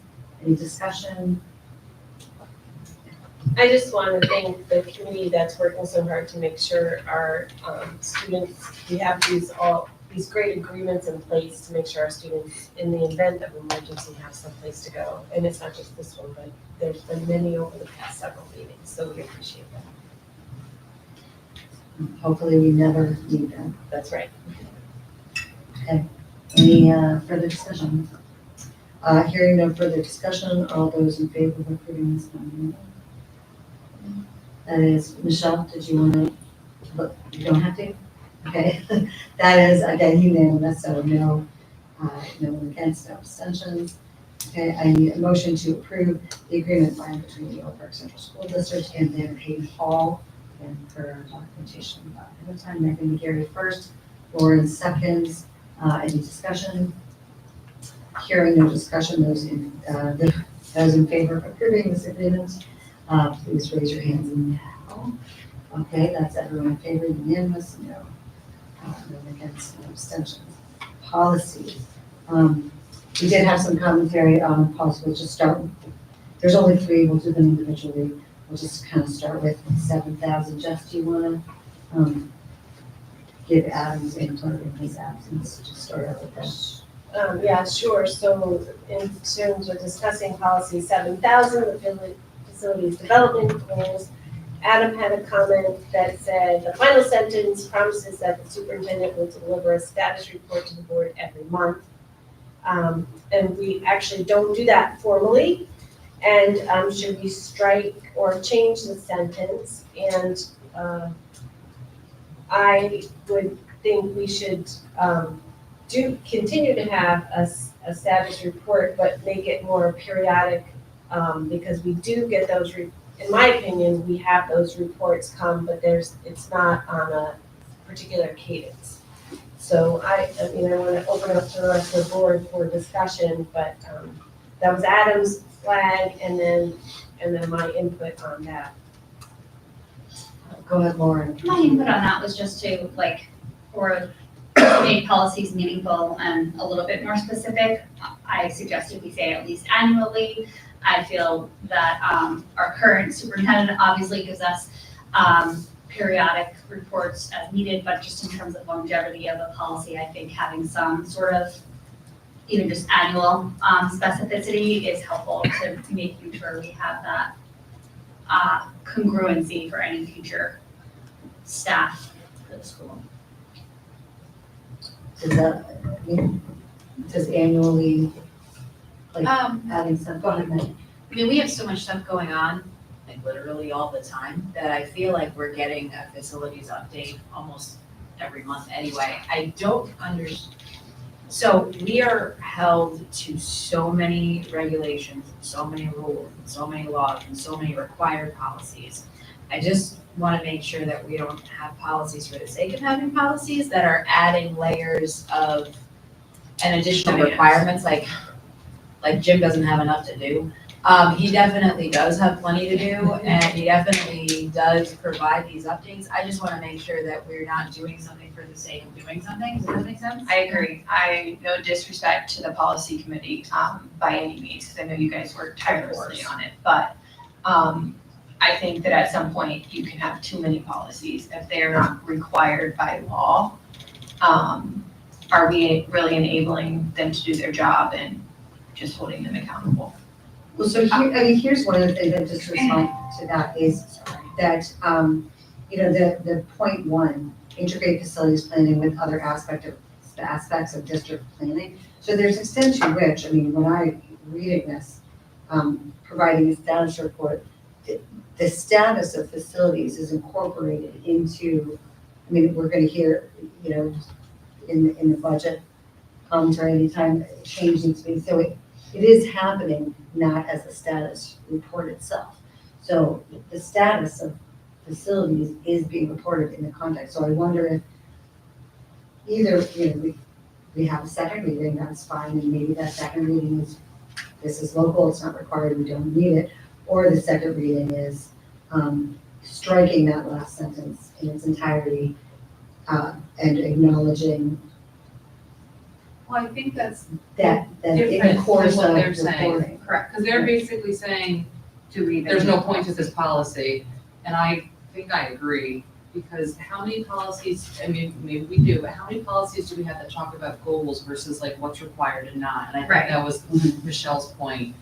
Any discussion? I just want to thank the committee that's working so hard to make sure our students, we have these great agreements in place to make sure our students, in the event of emergency, have some place to go. And it's not just this one, but there's been many over the past several meetings, so we appreciate that. Hopefully we never need them. That's right. Okay. Any further discussion? Hearing no further discussion, all those in favor of approving this memorandum? That is, Michelle, did you want to look? You don't have to? Okay. That is, again, unanimous, so no one against, no abstentions. Okay, I need a motion to approve the agreement by and between the Oak Park Central School District and Van Hayden Hall, and for documentation ahead of time. Megan McGarry first, Lauren seconds. Any discussion? Hearing no discussion, those in favor of approving this agreement, please raise your hands now. Okay, that's everyone in favor, unanimous, no none against, no abstentions. Policy. We did have some commentary on policy, we'll just start, there's only three, we'll do them individually. We'll just kind of start with 7,000. Jeff, do you want to give Adam's input in his absence, just start out with that? Yeah, sure. So in terms of discussing policy 7,000, the facilities development goals, Adam had a comment that said, the final sentence promises that the superintendent will deliver a status report to the board every month. And we actually don't do that formally. And should we strike or change the sentence? And I would think we should continue to have a status report, but make it more periodic, because we do get those, in my opinion, we have those reports come, but it's not on a particular cadence. So I mean, I want to open up to the rest of the board for discussion, but that was Adam's flag, and then my input on that. Go ahead, Lauren. My input on that was just to make policies meaningful and a little bit more specific. I suggested we say at least annually. I feel that our current superintendent obviously gives us periodic reports as needed, but just in terms of longevity of a policy, I think having some sort of even just annual specificity is helpful to making sure we have that congruency for any future staff for the school. Does annually, like, adding some, go ahead, Meg. I mean, we have so much stuff going on, like literally all the time, that I feel like we're getting a facilities update almost every month anyway. I don't understand. So we are held to so many regulations, so many rules, and so many laws, and so many required policies. I just want to make sure that we don't have policies for the sake of having policies that are adding layers of and additional requirements, like Jim doesn't have enough to do. He definitely does have plenty to do, and he definitely does provide these updates. I just want to make sure that we're not doing something for the sake of doing something. Does that make sense? I agree. No disrespect to the policy committee by any means, because I know you guys work tirelessly on it. But I think that at some point you can have too many policies if they're not required by law. Are we really enabling them to do their job and just holding them accountable? Well, so here's one of the things that just respond to that is that, the point one, integrate facilities planning with other aspects of district planning. So there's extent to which, when I reading this, providing a status report, the status of facilities is incorporated into, we're gonna hear, in the budget commentary anytime change needs to be, so it is happening, not as a status report itself. So the status of facilities is being reported in the context. So I wonder if either, we have a second reading, that's fine, and maybe that second reading is, this is local, it's not required, we don't need it, or the second reading is striking that last sentence in its entirety and acknowledging Well, I think that's that in the different course than of what they're saying. reporting. Correct, because they're basically saying, there's no point to this policy, and I think I agree, because how many policies, maybe we do, but how many policies do we have that talk about goals versus like what's required and not? And I think that was Michelle's point.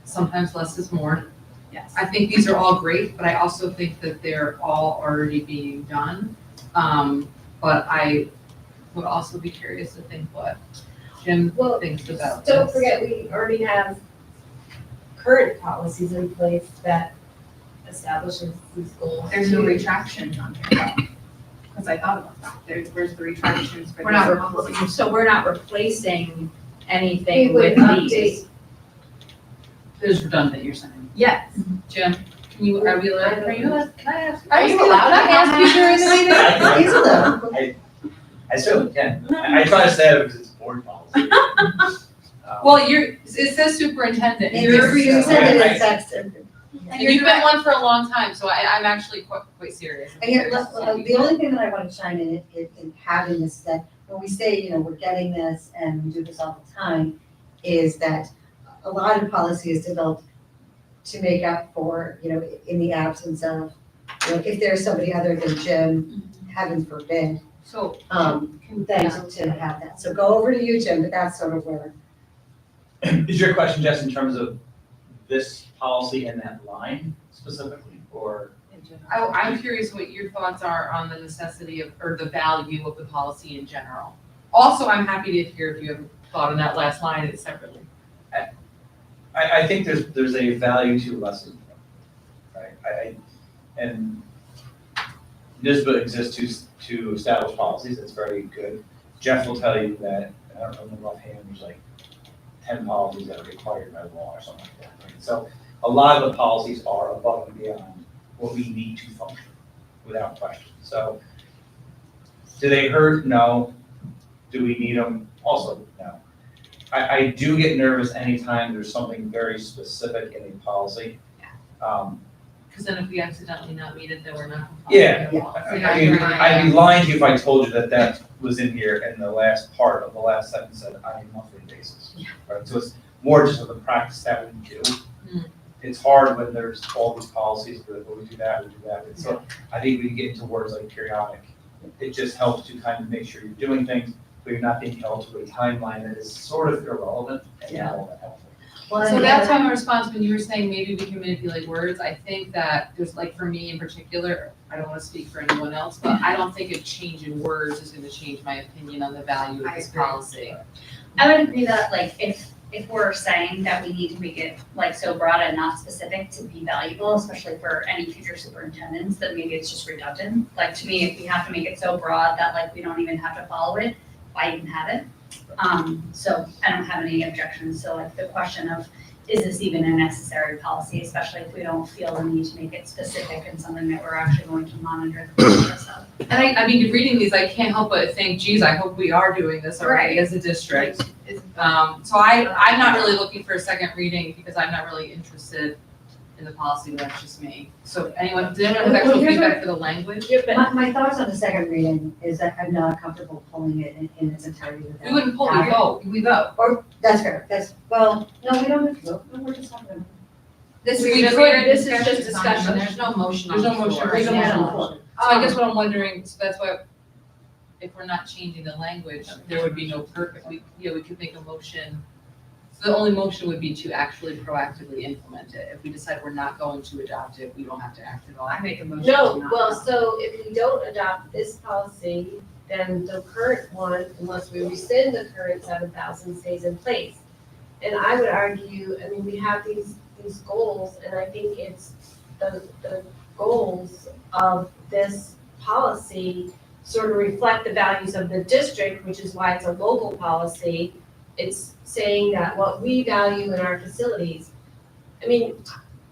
Sometimes less is more. Yes. I think these are all great, but I also think that they're all already being done. But I would also be curious to think what Jim thinks about this. Don't forget, we already have current policies in place that establishes these goals. There's no retraction on there, because I thought about that. Where's the retractions for We're not these policies? so we're not replacing anything We would with these. update. It is redundant, you're saying. Yes. Jim, are we allowed, can I ask? Are you allowed to ask you during the meeting? He's allowed. I certainly can. I try to say it because it's board policy. Well, it says superintendent. and You're you're- superintendent, it's And you've been one for a long time, so I'm actually quite serious. And here, the only thing that I want to chime in having this, that when we say, you know, we're getting this and we do this all the time, is that a lot of policy is developed to make up for, you know, in the absence of, you know, if there's somebody other than Jim, heaven forbid, So, then to have that. So go over to you, Jim, but that's sort of where. Is your question just in terms of this policy and that line specifically, or? I'm curious what your thoughts are on the necessity of, or the value of the policy in general. Also, I'm happy to hear if you have a thought on that last line separately. I think there's a value to lesson, right? And NISBA exists to establish policies, that's very good. Jeff will tell you that, I don't remember offhand, there's like 10 policies that are required by law or something like that, right? So a lot of the policies are above and beyond what we need to function, without question. So do they hurt? No. Do we need them? Also, no. I do get nervous anytime there's something very specific in a policy. Because then if we accidentally not meet it, then we're not. Yeah. complying. I mean, I'd be lying to you if I told you that that was in here and the last part of the last sentence said on a monthly basis. Right, so it's more just of the practice that we do. It's hard when there's all these policies, but we do that, we do that. And so I think we get into words like periodic. It just helps to kind of make sure you're doing things, but you're not being held to a timeline that is sort of irrelevant. And all that helps. So that's my response when you were saying maybe we can manipulate words. I think that there's, like, for me in particular, I don't want to speak for anyone else, but I don't think a change in words is going to change my opinion on the value of this policy. I would agree that, like, if we're saying that we need to make it like so broad and not specific to be valuable, especially for any future superintendents, then maybe it's just redundant. Like, to me, if we have to make it so broad that like we don't even have to follow it, why even have it? So I don't have any objections. So like the question of, is this even a necessary policy, especially if we don't feel the need to make it specific and something that we're actually going to monitor the progress of. And I mean, reading these, I can't help but think, geez, I hope we are doing this already as a district. So I'm not really looking for a second reading because I'm not really interested in the policy, but that's just me. So did anyone have actual feedback for the language? My thoughts on the second reading is that I'm not comfortable pulling it in its entirety without. We wouldn't pull, we vote. Or, that's fair, well, no, we don't have to vote, no, we're just talking about. This We is could, this is just discussion, there's no motion on There's the no motion, floor. there's no Yeah. motion on the floor. So I guess what I'm wondering, so that's why, if we're not changing the language, there would be no purpose, we could make a motion. So the only motion would be to actually proactively implement it. If we decide we're not going to adopt it, we don't have to act at all. I make a motion. No, to not well, adopt. so if we don't adopt this policy, then the current one, unless we rescind the current 7,000, stays in place. And I would argue, I mean, we have these goals, and I think it's the goals of this policy sort of reflect the values of the district, which is why it's a local policy. It's saying that what we value in our facilities. I mean,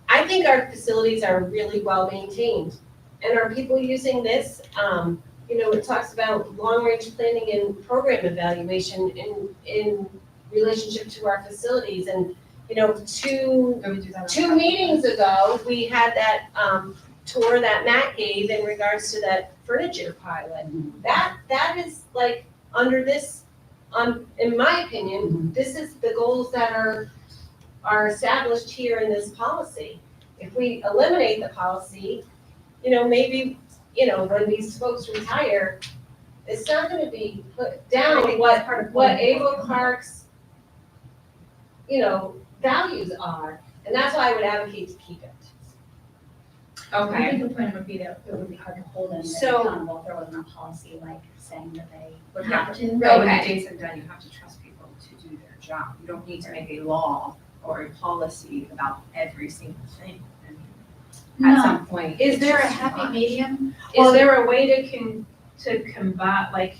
I think our facilities are really well maintained. And are people using this? You know, it talks about long-range planning and program evaluation in relationship to our facilities. And, you know, two meetings ago, we had that tour that Matt gave in regards to that furniture pilot. That is like under this, in my opinion, this is the goals that are established here in this policy. If we eliminate the policy, you know, maybe, you know, when these folks retire, it's not gonna be put down what Averill Park's, you know, values are. And that's why I would advocate to keep it. I think the point would be that it would be hard to hold them accountable if there wasn't a policy like saying that they would have to. Right, when the days are done, you have to trust people to do their job. You don't need to make a law or a policy about every single thing. I mean, at some point. Is there a it's just happy much. medium? Is Is there a way to combat, like,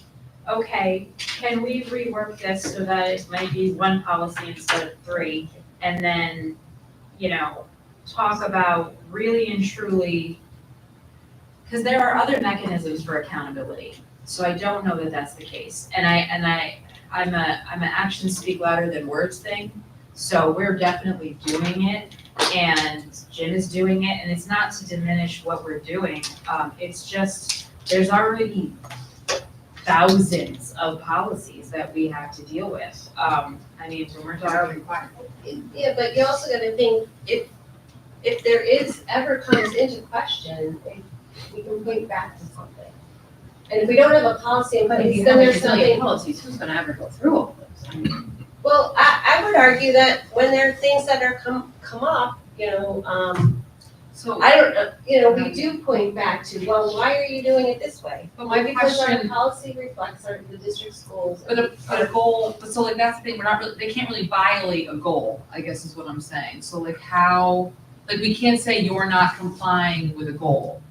okay, can we rework this so that it might be one policy instead of three? And then, you know, talk about really and truly, because there are other mechanisms for accountability. So I don't know that that's the case. And I'm an actions speak louder than words thing. So we're definitely doing it. and Jim is doing it, and it's not to diminish what we're doing. It's just, there's already thousands of policies that we have to deal with. I mean, when we're talking. Yeah, but you also gotta think, if there is ever comes into question, we can point back to something. And if we don't have a policy in But if place, you then have there's a gazillion something. policies, who's gonna ever go through all of those? I mean, Well, I would argue that when there are things that are come up, you know, So, I don't know, you know, we do point back to, well, why are you doing it this way? but my Because our question, policy reflects the district schools. but a goal, but so like that's the thing, we're not really, they can't really violate a goal, I guess is what I'm saying. So like how, like we can't say you're not complying with a goal.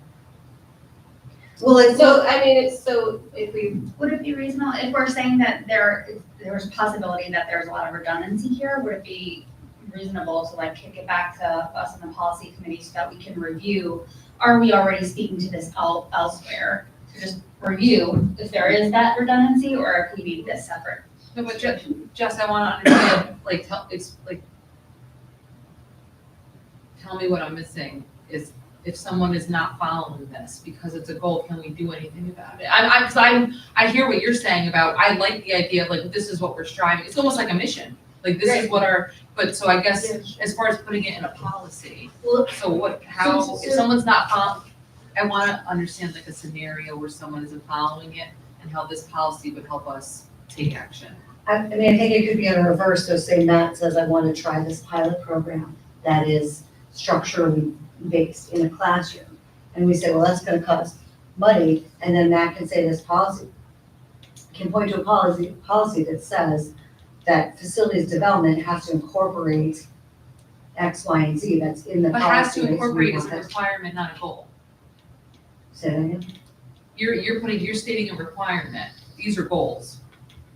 Well, it's So, I mean, it's so, if we, Would it be reasonable, if we're saying that there's a possibility that there's a lot of redundancy here, would it be reasonable to like kick it back to us in the policy committee so that we can review, are we already speaking to this elsewhere? To just review if there is that redundancy or if we need this separate. No, but Jess, I wanna understand, like, tell me what I'm missing, is if someone is not following this, because it's a goal, can we do anything about it? I hear what you're saying about, I like the idea of like, this is what we're striving, it's almost like a mission. Like, this is what but so I guess, as far as putting it in a policy, so what, how, if someone's not following, I wanna understand like a scenario where someone isn't following it, and how this policy would help us take action. I mean, I think it could be in a reverse, so say Matt says, I want to try this pilot program that is structurally based in a classroom. And we say, well, that's gonna cost money, and then Matt can say this policy, can point to a policy that says that facilities development has to incorporate X, Y, and Z, that's in the But policy. has to that we incorporate is want a it. requirement, not a goal. Say that again? You're stating a requirement, these are goals.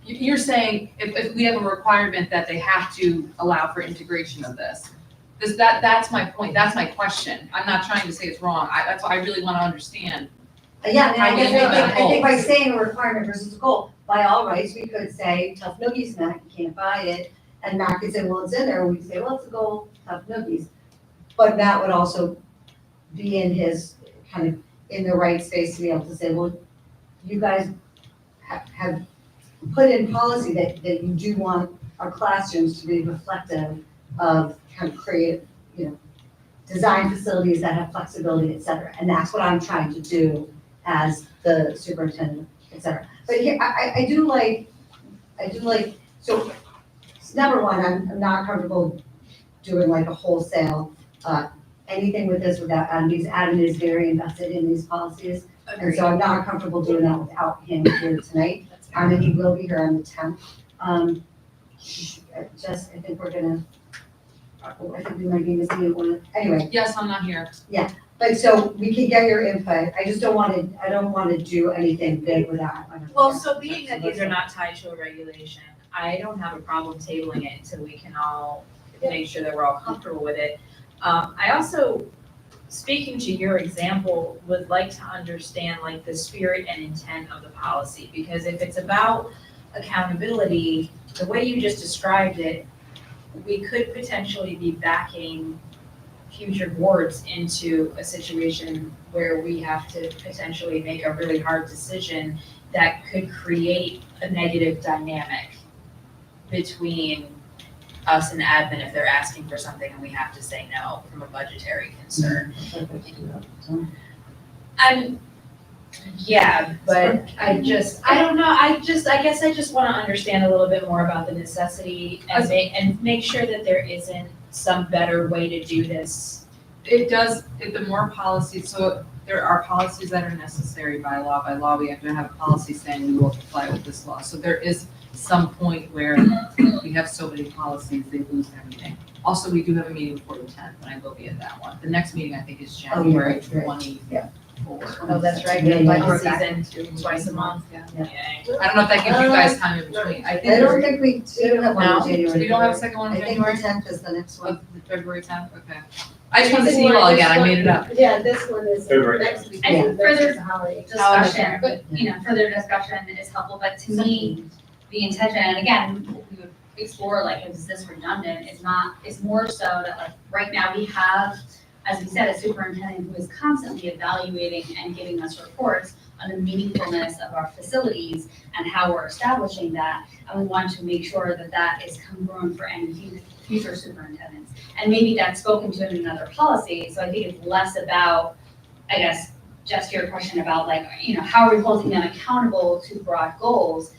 You're saying if we have a requirement that they have to allow for integration of this, that's my point, that's my question. I'm not trying to say it's wrong, that's what I really wanna understand. Yeah, and How I we guess, make that I think by goals. saying a requirement versus a goal, by all rights, we could say tough noogies, Matt, you can't buy it. And Matt could say, well, it's in there, we'd say, well, it's a goal, tough noogies. But Matt would also be in his, kind of, in the right space to be able to say, well, you guys have put in policy that you do want our classrooms to be reflective of kind of create, design facilities that have flexibility, et cetera. And that's what I'm trying to do as the superintendent, et cetera. But here, I do like, so, number one, I'm not comfortable doing like a wholesale, anything with this without Adam, because Adam is very invested in these policies. And so I'm not comfortable doing that without him here tonight. And he will be here on the 10th. I think we're gonna, I think we might be missing one, anyway. Yes, I'm not here. But so we can get your input, I just don't wanna do anything big without. Well, so being that these are not tied to a regulation, I don't have a problem tabling it until we can all make sure that we're all comfortable with it. I also, speaking to your example, would like to understand like the spirit and intent of the policy, because if it's about accountability, the way you just described it, we could potentially be backing future boards into a situation where we have to potentially make a really hard decision that could create a negative dynamic between us and admin if they're asking for something and we have to say no from a budgetary concern. Yeah, but I don't know, I guess I just wanna understand a little bit more about the necessity and make sure that there isn't some better way to do this. It does, the more policies, so there are policies that are necessary by law, we have to have a policy saying we will comply with this law. So there is some point where we have so many policies, they lose everything. Also, we do have a meeting before the 10th, and I will be at that one. The next meeting, I think, is January right. 24. Oh, that's right. We have Yeah, budget season twice a month. Yeah. Yeah. I don't know if that gives you guys time in between. I I don't think we do have one No? in January. We don't have a second one in I think the January? 10th is the next one. Of February 10th, okay. I just wanted to see you all again, I made it up. Yeah, this one is February. next week. I think Next further week's a holiday. discussion, but, further discussion is helpful, but to me, the intention, and again, explore like, is this redundant? It's more so that like, right now we have, as we said, a superintendent who is constantly evaluating and giving us reports on the meaningfulness of our facilities and how we're establishing that. And we want to make sure that that is congruent for any future superintendents. And maybe that's spoken to in another policy, so I think it's less about, I guess, just your question about like, how are we holding them accountable to broad goals?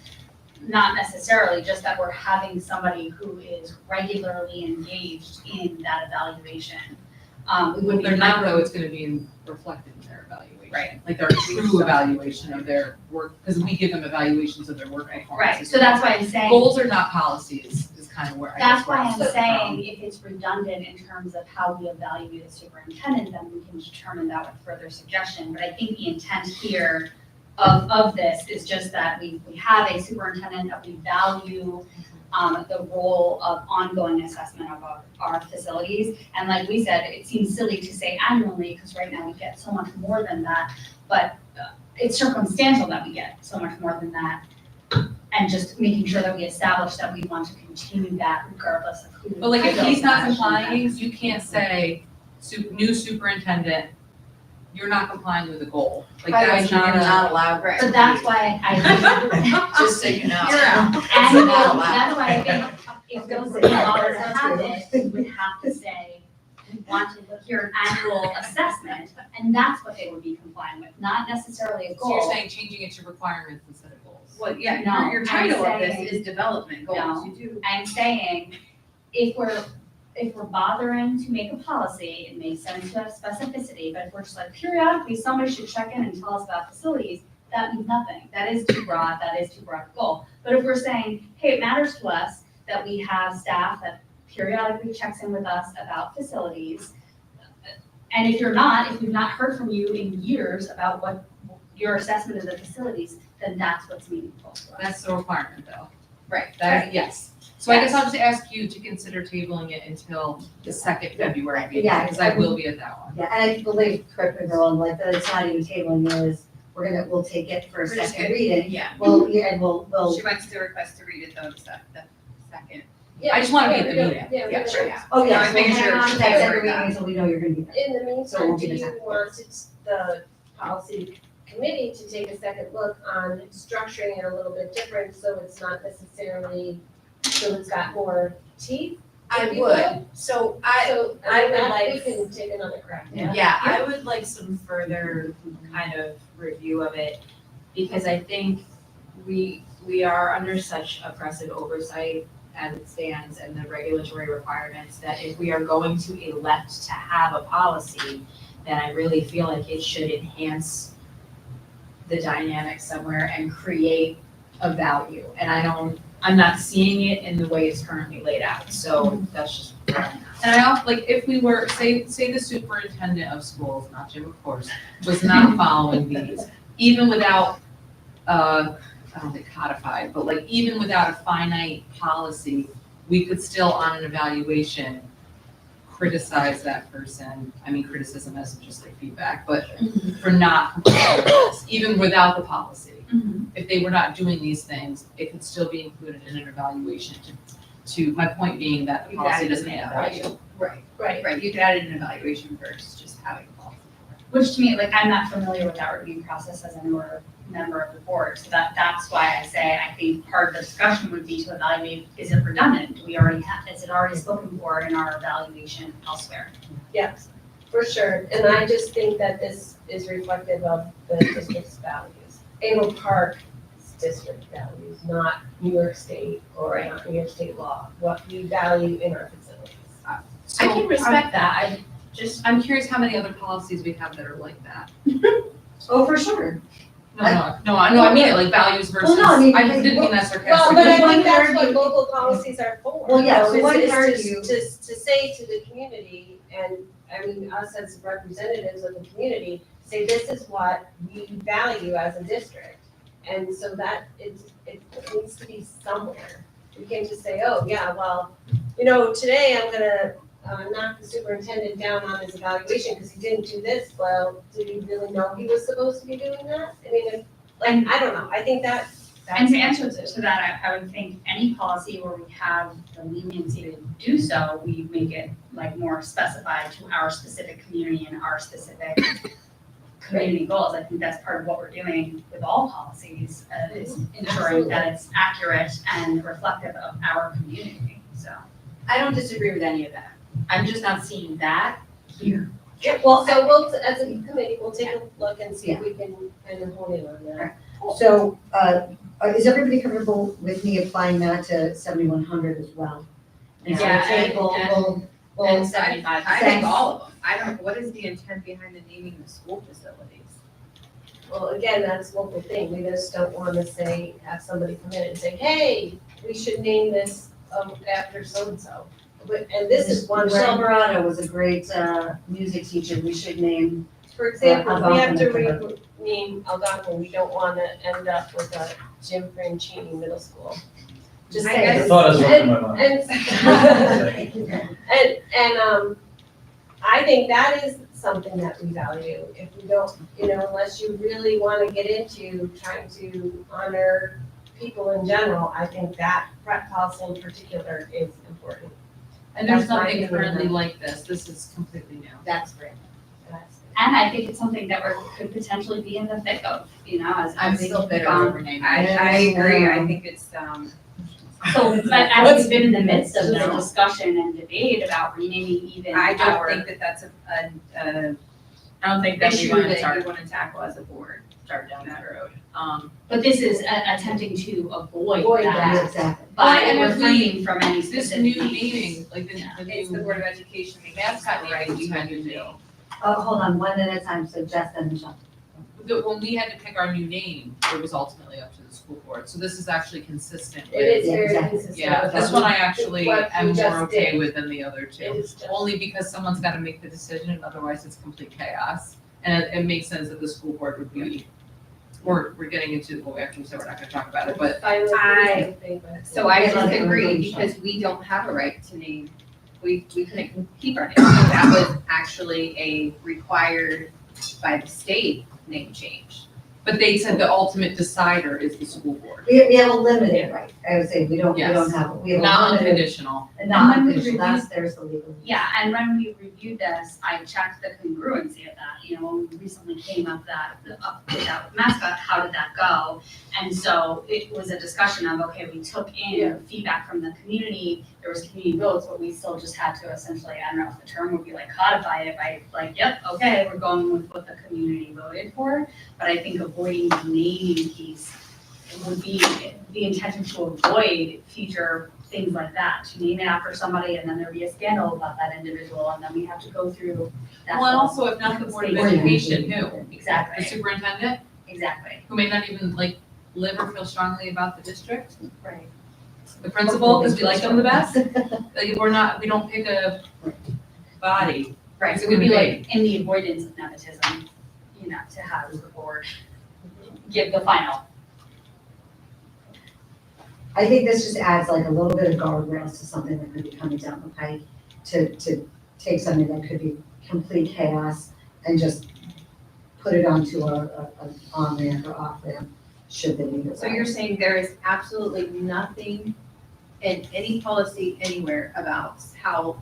Not necessarily, just that we're having somebody who is regularly engaged in that evaluation. We would be They're not though, it's gonna be reflected in their evaluation. Right. Like their true evaluation of their work, because we give them evaluations of their work performance. Right, so that's why I'm saying. Goals are not policies, is kind of where I guess. That's why where I'm coming saying from. if it's redundant in terms of how we evaluate a superintendent, then we can determine that with further suggestion. But I think the intent here of this is just that we have a superintendent that we value the role of ongoing assessment of our facilities. And like we said, it seems silly to say annually, because right now we get so much more than that, but it's circumstantial that we get so much more than that. And just making sure that we establish that we want to continue that regardless of who. But like if he's not fills that. complying, you can't say, new superintendent, you're not complying with the goal. Like that's not a. allowed. But that's why I. Just so you know. You're out. And not allowed. that's why I think if those in order to happen, we would have to say, we want to hear an annual assessment, and that's what they would be complying with, not necessarily a So you're goal. saying changing it to requirements instead of goals. Well, yeah, No, your title I'm of this saying- is development goals, No. you do. I'm saying, if we're bothering to make a policy, it makes sense to have specificity, but if we're just like periodically, somebody should check in and tell us about facilities, that means nothing. That is too broad a goal. But if we're saying, hey, it matters to us that we have staff that periodically checks in with us about facilities, and if we've not heard from you in years about what your assessment of the facilities, then that's what's meaningful to us. That's the requirement though. Right. That is, yes. So I guess I'll just ask you to consider tabling it until the second February meeting, Yeah, because I will be at that one. Yeah, and I believe, correct me if I'm wrong, like, that it's not even tabling it, is we'll take it for a We're just second gonna- reading. Yeah. And we'll, She wants to request to read it though, the second. I just wanna be at the Yeah, meeting. Yeah, Sure, yeah. oh, No, yeah, I so think hang sure on she to that can second work reading that. until we know you're gonna be there. In the So it meantime, won't do be the you second. want the policy committee to take a second look on structuring it a little bit different, so it's not necessarily, so it's got more teeth? I if you would, will? so So, I would that like- we can take another crack at. Yeah, I would like some further kind of review of it, because I think we are under such oppressive oversight as it stands and the regulatory requirements, that if we are going to elect to have a policy, then I really feel like it should enhance the dynamic somewhere and create a value. And I'm not seeing it in the way it's currently laid out, so that's just where I'm at. And I also, like, if we were, say the superintendent of schools, not Jim, of course, was not following these, even without, I don't think codified, but like, even without a finite policy, we could still, on an evaluation, criticize that person. I mean, criticism as just like feedback, but for not complying with this, even without the policy. If they were not doing these things, it could still be included in an evaluation to my point being that the policy doesn't add value. Right, you could add an evaluation versus just having a policy. Which to me, like, I'm not familiar with that review process as a newer member of the board, so that's why I say I think part of the discussion would be to evaluate, is it redundant? Do we already have, is it already spoken for in our evaluation elsewhere? Yes, for sure, and I just think that this is reflective of the district's values. Averill Park's district values, not New York State or not New York State law, what we value in our facilities. So I can respect that, I'm curious how many other policies we have that are like that. Oh, for sure. No, I mean it, like values versus, no, I mean, I didn't mean that sarcastically. Well, but I one think that's could what argue- local policies are for. Well, yeah, so is- one could is argue- To say to the community, and I mean, us as representatives of the community, say this is what we value as a district. And so that it needs to be somewhere. We can't just say, oh, yeah, well, today I'm gonna knock the superintendent down on his evaluation because he didn't do this. Well, did he really know he was supposed to be doing that? I mean, I don't know. I think that And to answer to that, I would think any policy where we have the leniency to do so, we make it like more specified to our specific community and our specific community goals. I think that's part of what we're doing with all policies, is ensuring that it's accurate and reflective of our community, so. I don't disagree with any of that. I'm just not seeing that here. Well, so we'll, as a committee, we'll take a look and see if we can kind of hone in on that. So, is everybody comfortable with me applying that to 7100 as well? And so Yeah, take- we'll- And 75. I think all of them. I don't, what is the intent behind the naming the school facilities? Well, again, that's local thing, we just don't wanna say, have somebody come in and say, hey, we should name this, after so-and-so. But, and this is one Michelle where, Barada was a great music teacher. We should name. for example, we have to Algonquin. rename Algonquin, we don't wanna end up with a Jim Franchini Middle School. Just I saying. guess- Thought was working my mind. And I think that is something that we value. If we don't, unless you really wanna get into trying to honor people in general, I think that prep policy in particular is important. And there's That's my nothing opinion. currently like this is completely new. That's great. And I think it's something that we could potentially be in the thick of, as. I'm we still bitter keep on- over naming. I agree, I think it's, So, but as we've been in the midst of this discussion and debate about renaming even I don't our. think that that's a I don't think that we issue want to that start you wanna tackle as a board. down that road. But this is attempting to avoid Avoid that that. Exactly. by Well, and if we- refraining from any This specific new names. naming, like the It's the new Board of Education. mascot naming we had to do. Hold on, one at a time, so Jess and Michelle. When we had to pick our new name, it was ultimately up to the school board. So this is actually consistent It with. is Yeah, very exactly. consistent. Yeah, with this what one I we- actually what we am just more okay did. with than the other It two. is just. Only because someone's gotta make the decision, otherwise it's complete chaos. And it makes sense that the school board would be, we're getting into, well, actually, so we're not gonna talk about it, but Fine with me, I- same thing, but- So I Yeah, like, disagree because we don't have a right to name, we couldn't keep our name. That was actually a required by the state name change. but they said the ultimate decider is the school board, We have a limited right. I would say we don't Yes. have, we have a not limited. unconditional. Not And when we unconditional, reviewed- that's, there's the legal. Yeah, and when we reviewed this, I checked the congruency of that, when we recently came up with that mascot, how did that go? And so it was a discussion of, okay, we took in feedback from the community, there was community votes, but we still just had to essentially, I don't know if the term would be like codify it by like, yep, okay, we're going with what the community voted for. But I think avoiding the naming piece would be the intention to avoid future things like that, to name it after somebody and then there'd be a scandal about that individual and then we have to go through that. Well, and whole- also if not the board of Board of education, who? The Exactly, superintendent, exactly. who may not even live or feel strongly about the district? Right. The principal, because we like them the best? We don't pick a body. Right, It's so it would be gonna like in the avoidance of nepotism, to have the board give the final. I think this just adds like a little bit of guardrails to something that could be coming down the pike, to take something that could be complete chaos and just put it onto a on-ramp or off-ramp, should they need it. So you're saying there is absolutely nothing in any policy anywhere about how,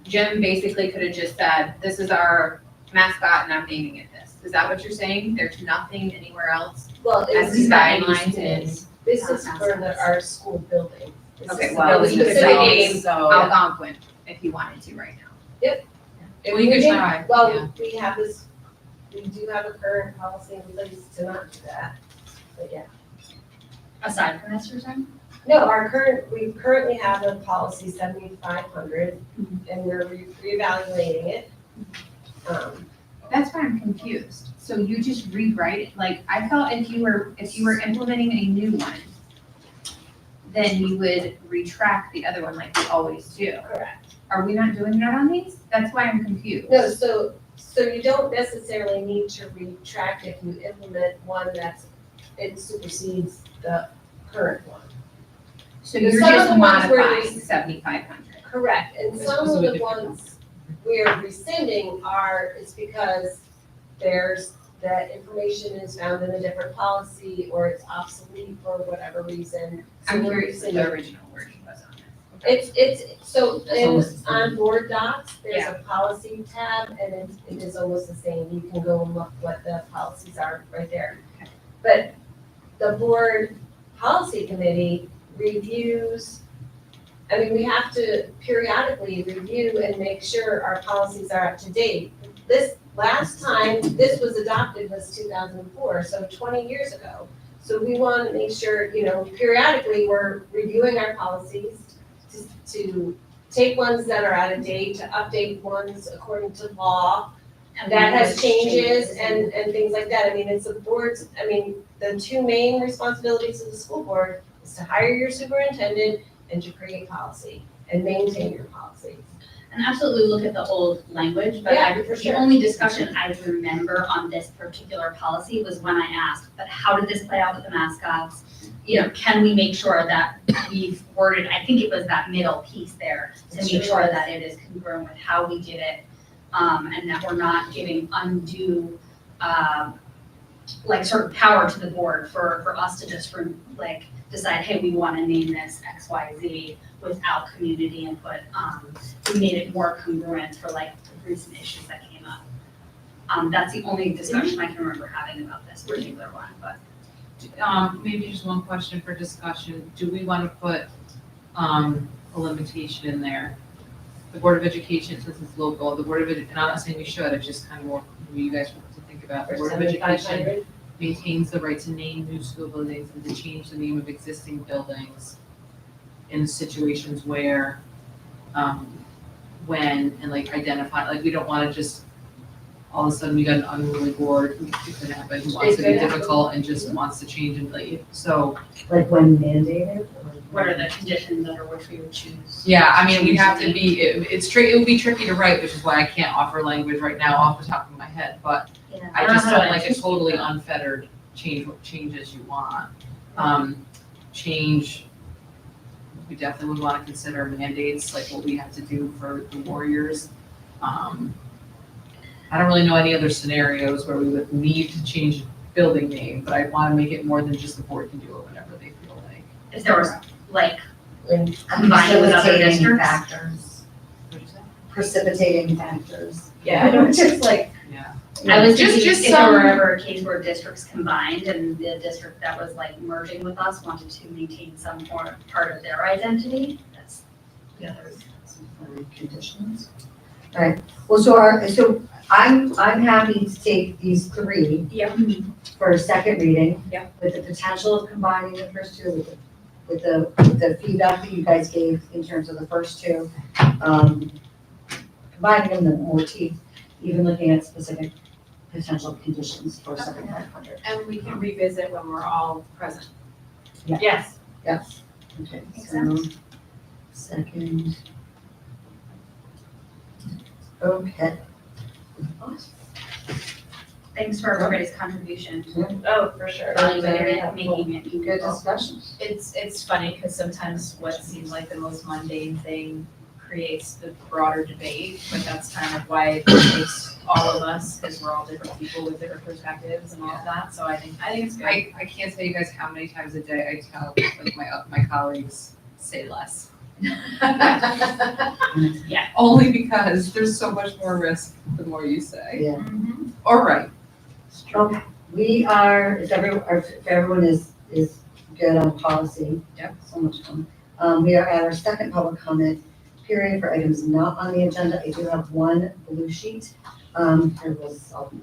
Jim basically could have just said, this is our mascot and I'm naming it this. Is that what you're saying? There's nothing anywhere else Well, as it's, these guidelines is? this is for our school building. This Okay, is well, the you could building say specific- Algonquin if you wanted to right now. If Well, you we could did- try, yeah. Well, we do have a current policy in place to not do that, but yeah. Aside from this, you're saying? No, we currently have a policy 7500 and we're reevaluating it. That's why I'm confused. So you just rewrite it, I felt if you were implementing a new one, then you would retract the other one like we always do. Correct. Are we not doing that on these? That's why I'm confused. No, so you don't necessarily need to retract if you implement one it supersedes the current one. So Because you're some of just the ones where modifying they- 7,500. Correct, and This some was of a the bit different. ones we're rescinding it's because there's that information is found in a different policy or it's obsolete for whatever reason. So I'm we're curious what using- the original wording was on it. So It's almost the same. on board docs, there's a policy tab and it is almost the same. You can go and look what the policies are right there. But the board policy committee reviews, I mean, we have to periodically review and make sure our policies are up to date. This, last time this was adopted was 2004, so 20 years ago. So we want to make sure, periodically we're reviewing our policies to take ones that are out of date, to update ones according to law. And That has language changes and things like that. I mean, it's the board's, the two main responsibilities of the school board is to hire your superintendent and to create policy and maintain your policy. And absolutely look at the old language, but Yeah, for the sure. only discussion I remember on this particular policy was when I asked, but how did this play out with the mascots? Can we make sure that we've worded, I think it was that middle piece there, to make sure that it is congruent with how we did it, and that we're not giving undue, sort of power to the board for us to just decide, hey, we want to name this X, Y, Z without community input. We made it more congruent for the recent issues that came up. That's the only discussion I can remember having about this particular one, but. Maybe just one question for discussion. Do we want to put a limitation in there? The Board of Education, since it's local, the Board of Education, and I'm not saying we should, it's just kind of more for you guys to think about. The Board of Education 7,500? maintains the right to name new school buildings and to change the name of existing buildings in situations where, when, and identify, we don't want to just, all of a sudden we got an unruly board, it could happen, who wants to be difficult and just wants to change and leave, so. Like when mandated? What are the conditions under which we would choose? Yeah, I mean, we have to be, it would be tricky to write, which is why I can't offer language right now off the top of my head, but I just don't like a totally unfettered change as you want. Change, we definitely would want to consider mandates, like what we have to do for the Warriors. I don't really know any other scenarios where we would need to change building name, but I want to make it more than just the board can do it whenever they feel like. If there was combined with other Precipitating districts? factors. Precipitating factors. Yeah. Just Yeah. I was Just- thinking just if there were some- ever a case where districts combined and the district that was merging with us wanted to maintain some part of their identity, that's the other. Conditions. All right, well, so I'm happy to take these three. Yep. For a second reading. Yep. With the potential of combining the first two with the feedback that you guys gave in terms of the first two. Combining them, the more teeth, even looking at specific potential conditions for 7,500. And we can revisit when we're all present. Yeah. Yes. Yes, okay, Makes so, second. Okay. Thanks for everybody's contribution. Oh, for sure. Evaluating it, making it Good meaningful. discussion. It's funny because sometimes what seems like the most mundane thing creates the broader debate, but that's kind of why it takes all of us, because we're all different people with different perspectives and all of that, so I think it's good. I can't tell you guys how many times a day I tell my colleagues, say less. Yeah. Only because there's so much more risk the more you say. Yeah. Or right. Okay, we are, if everyone is good on policy. Yep. So much fun. We are at our second public comment period for items not on the agenda. I do have one blue sheet. I'll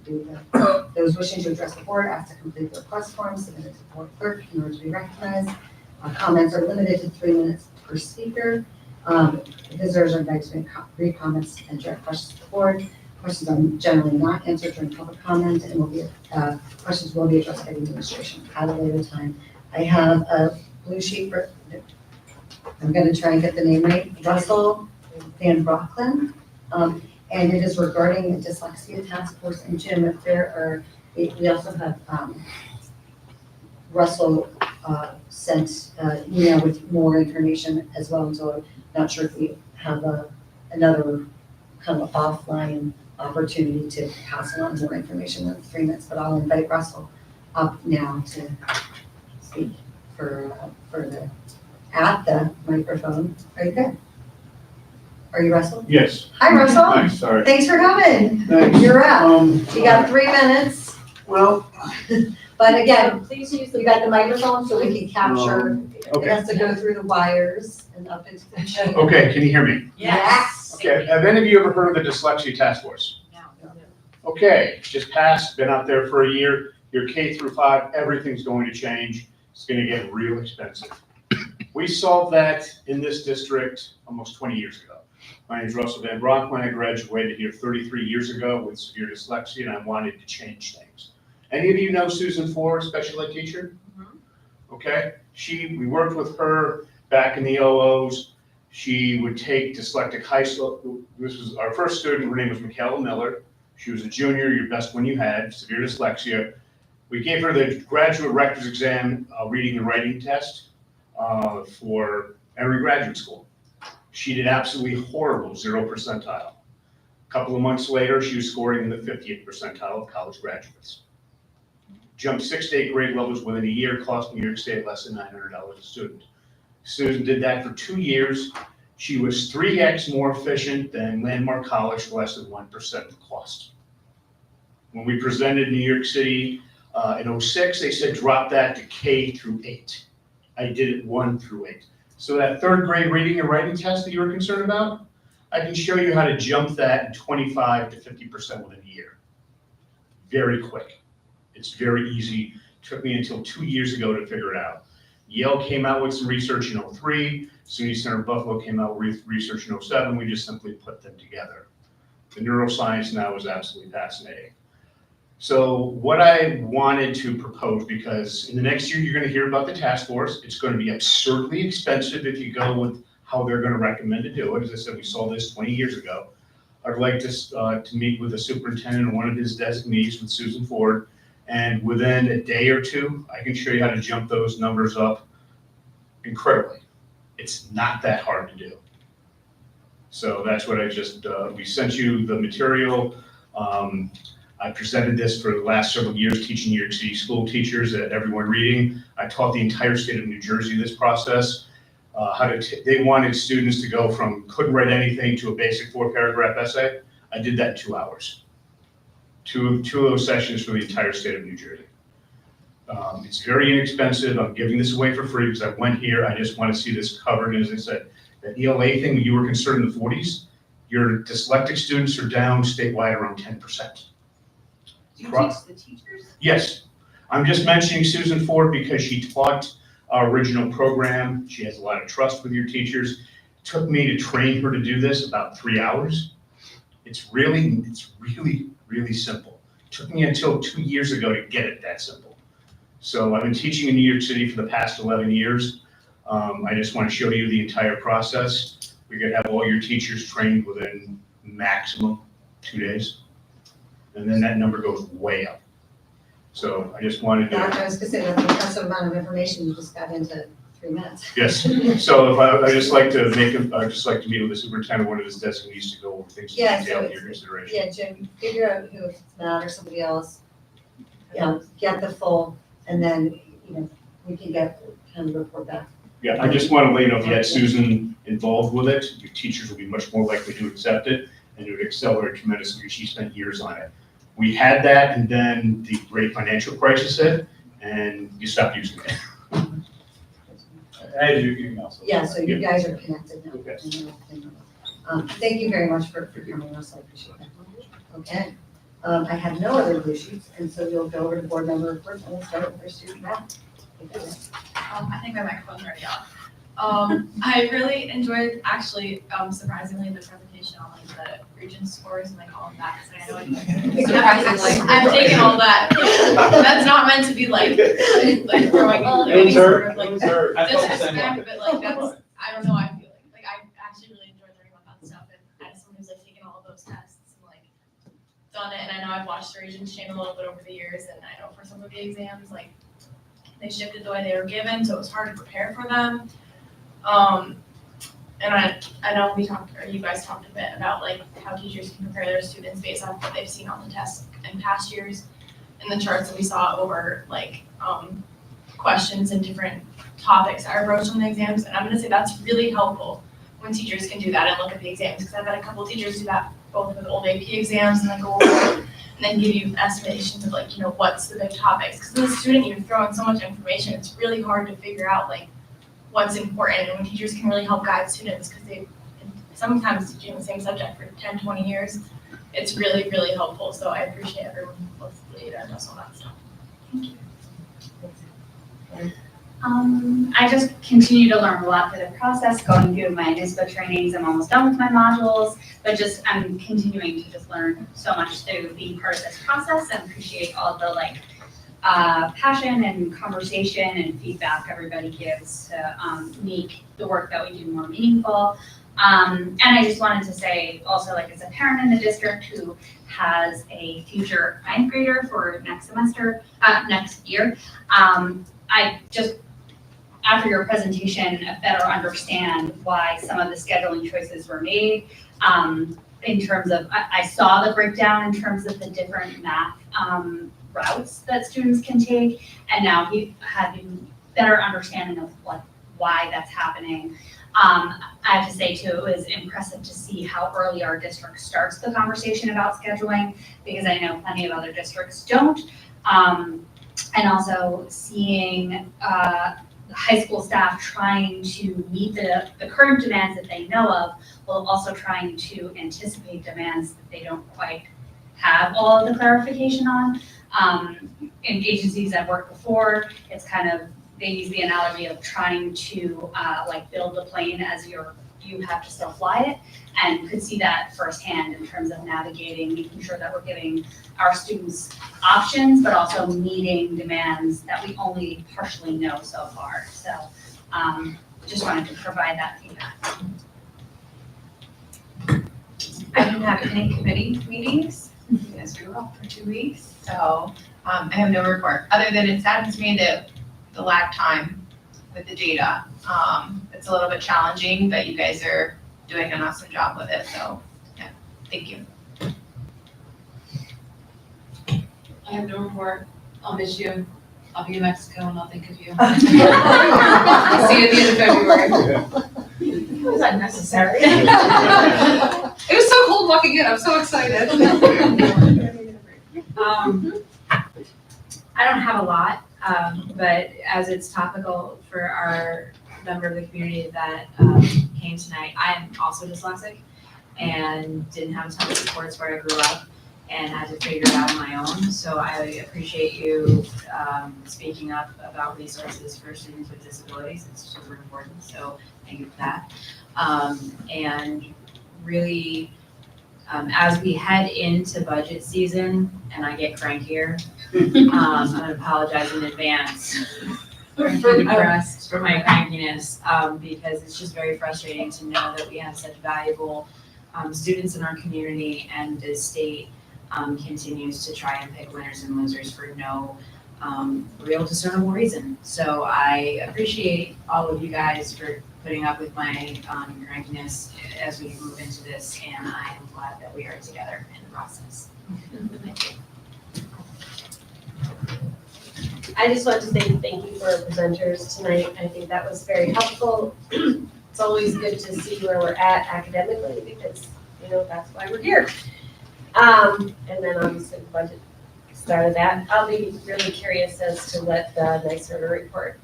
do that. Those wishing to address the board asked to complete the request form submitted to the board clerk in order to be recognized. Comments are limited to 3 minutes per speaker. Visitors are invited to make brief comments and direct questions to the board. Questions are generally not answered during public comment and questions will be addressed by the administration at a later time. I have a blue sheet for, I'm going to try and get the name right, Russell Van Brocklin. And it is regarding a dyslexia task force. And Jim, if there are, we also have Russell sent email with more information as well. So I'm not sure if we have another kind of offline opportunity to pass along more information with 3 minutes, but I'll invite Russell up now to speak at the microphone. Are you good? Are you Russell? Yes. Hi, Russell. Hi, sorry. Thanks for coming. Thanks. You're up. You got 3 minutes. Well. But again, Please use you got the microphone so we can capture. It Okay. has to go through the wires and up into the machine. Okay, can you hear me? Yes. Okay, have any of you ever heard of the Dyslexia Task Force? No. Okay, just passed, been out there for a year. Your K through 5, everything's going to change. It's gonna get real expensive. We solved that in this district almost 20 years ago. My name is Russell Van Broncklin. I graduated here 33 years ago with severe dyslexia, and I wanted to change things. Any of you know Susan Ford, special ed teacher? Okay, we worked with her back in the OOs. She would take dyslexic high school. This was our first student. Her name was Michaela Miller. She was a junior, your best one you had, severe dyslexia. We gave her the graduate rector's exam, reading and writing test for every graduate school. She did absolutely horrible, 0 percentile. A couple of months later, she was scoring in the 50th percentile of college graduates. Jumped 6 to 8 grade levels within a year, costing New York State less than $900 a student. Susan did that for 2 years. She was 3x more efficient than Landmark College for less than 1% of the cost. When we presented in New York City in 06, they said drop that to K through 8. I did it 1 through 8. So that 3rd grade reading and writing test that you were concerned about, I can show you how to jump that in 25 to 50% within a year. Very quick. It's very easy. Took me until 2 years ago to figure it out. Yale came out with some research in 03. SUNY Center Buffalo came out with research in 07. We just simply put them together. The neuroscience now is absolutely fascinating. So what I wanted to propose, because in the next year, you're going to hear about the task force. It's going to be absurdly expensive if you go with how they're going to recommend to do it. As I said, we saw this 20 years ago. I'd like to meet with the superintendent and one of his designees with Susan Ford. And within a day or two, I can show you how to jump those numbers up incredibly. It's not that hard to do. So that's what I just, we sent you the material. I presented this for the last several years, teaching New York City school teachers at Everyone Reading. I taught the entire state of New Jersey this process. They wanted students to go from couldn't write anything to a basic 4-paragraph essay. I did that in 2 hours. Two of those sessions for the entire state of New Jersey. It's very inexpensive. I'm giving this away for free because I went here. I just want to see this covered. And as I said, that ELA thing, you were concerned in the 40s, your dyslexic students are down statewide around 10%. Do you teach the teachers? Yes. I'm just mentioning Susan Ford because she taught our original program. She has a lot of trust with your teachers. It took me to train her to do this about 3 hours. It's really simple. It took me until 2 years ago to get it that simple. So I've been teaching in New York City for the past 11 years. I just want to show you the entire process. We could have all your teachers trained within maximum 2 days. And then that number goes way up. So I just wanted to. I was gonna say, that's an impressive amount of information you just got into 3 minutes. Yes, so if I just like to I'd just like to meet with the superintendent, one of his designees to go over things in Yeah, detail so in your consideration. Yeah, Jim, figure out who, if it's Matt or somebody else, get the full, and then, we can get kind of report back. Yeah, I just want to let you know, if you had Susan involved with it, your teachers will be much more likely to accept it, and it would accelerate tremendously because she spent years on it. We had that, and then the great financial crisis hit, and you stopped using it. I had your email. Yeah, so you guys are connected now. Okay. Thank you very much for coming, Russell, I appreciate that. Okay, I have no other blue sheets, and so you'll go over to board member reports, and we'll start with our student rep. I think my microphone's already off. I really enjoyed actually, surprisingly, the presentation on like the region scores and like all of that, because I know I'm taking all that. That's not meant to be like throwing any sort of like disrespect, but like that's, I don't know, I feel like I actually really enjoyed learning about that stuff, and as someone who's like taken all of those tests and like done it, and I know I've watched the regions change a little bit over the years, and I know for some of the exams, like they shifted the way they were given, so it was hard to prepare for them. And I know we talked, or you guys talked a bit about like how teachers can prepare their students based on what they've seen on the tests in past years. And the charts that we saw over like, questions and different topics that are broached on the exams. And I'm gonna say that's really helpful when teachers can do that and look at the exams, because I've had a couple of teachers do that both with old AP exams and then go over it, and then give you estimations of like, what's the big topics. Because as a student, you're throwing so much information, it's really hard to figure out like what's important. And when teachers can really help guide students, because they sometimes teaching the same subject for 10, 20 years, it's really, really helpful. So I appreciate everyone who looks at the data and does all that stuff. Thank you. I just continue to learn a lot through the process, going through my NISBA trainings. I'm almost done with my modules, but I'm continuing to just learn so much through being part of this process, and appreciate all the passion and conversation and feedback everybody gives to make the work that we do more meaningful. And I just wanted to say also, like, as a parent in the district who has a future 9th grader for next year, I just, after your presentation, better understand why some of the scheduling choices were made. In terms of, I saw the breakdown in terms of the different math routes that students can take, and now having better understanding of why that's happening. I have to say too, it was impressive to see how early our district starts the conversation about scheduling, because I know plenty of other districts don't. And also seeing high school staff trying to meet the current demands that they know of, while also trying to anticipate demands that they don't quite have all of the clarification on. In agencies I've worked before, it's kind of, they use the analogy of trying to build a plane as you have to still fly it, and could see that firsthand in terms of navigating, making sure that we're giving our students options, but also meeting demands that we only partially know so far. So just wanted to provide that feedback. I didn't have any committee meetings, as we were all for 2 weeks, so I have no report, other than it saddens me that the lag time with the data. It's a little bit challenging, but you guys are doing an awesome job with it, so yeah, thank you. I have no report. I'll miss you. I'll be in Mexico and I'll think of you. See you at the end of February. Was that necessary? It was so cold walking in. I'm so excited. I don't have a lot, but as it's topical for our member of the community that came tonight, I am also dyslexic and didn't have a ton of supports where I grew up and had to figure it out on my own. So I appreciate you speaking up about resources for students with disabilities. It's super important, so thank you for that. And really, as we head into budget season and I get crankier, I'm gonna apologize in advance for my crankiness, because it's just very frustrating to know that we have such valuable students in our community, and the state continues to try and pick winners and losers for no real discernible reason. So I appreciate all of you guys for putting up with my crankiness as we move into this, and I am glad that we are together in the process. Thank you. I just want to say thank you for our presenters tonight. I think that was very helpful. It's always good to see where we're at academically, because, that's why we're here. And then obviously the budget started that. I'll be really curious as to what the NYSERDA report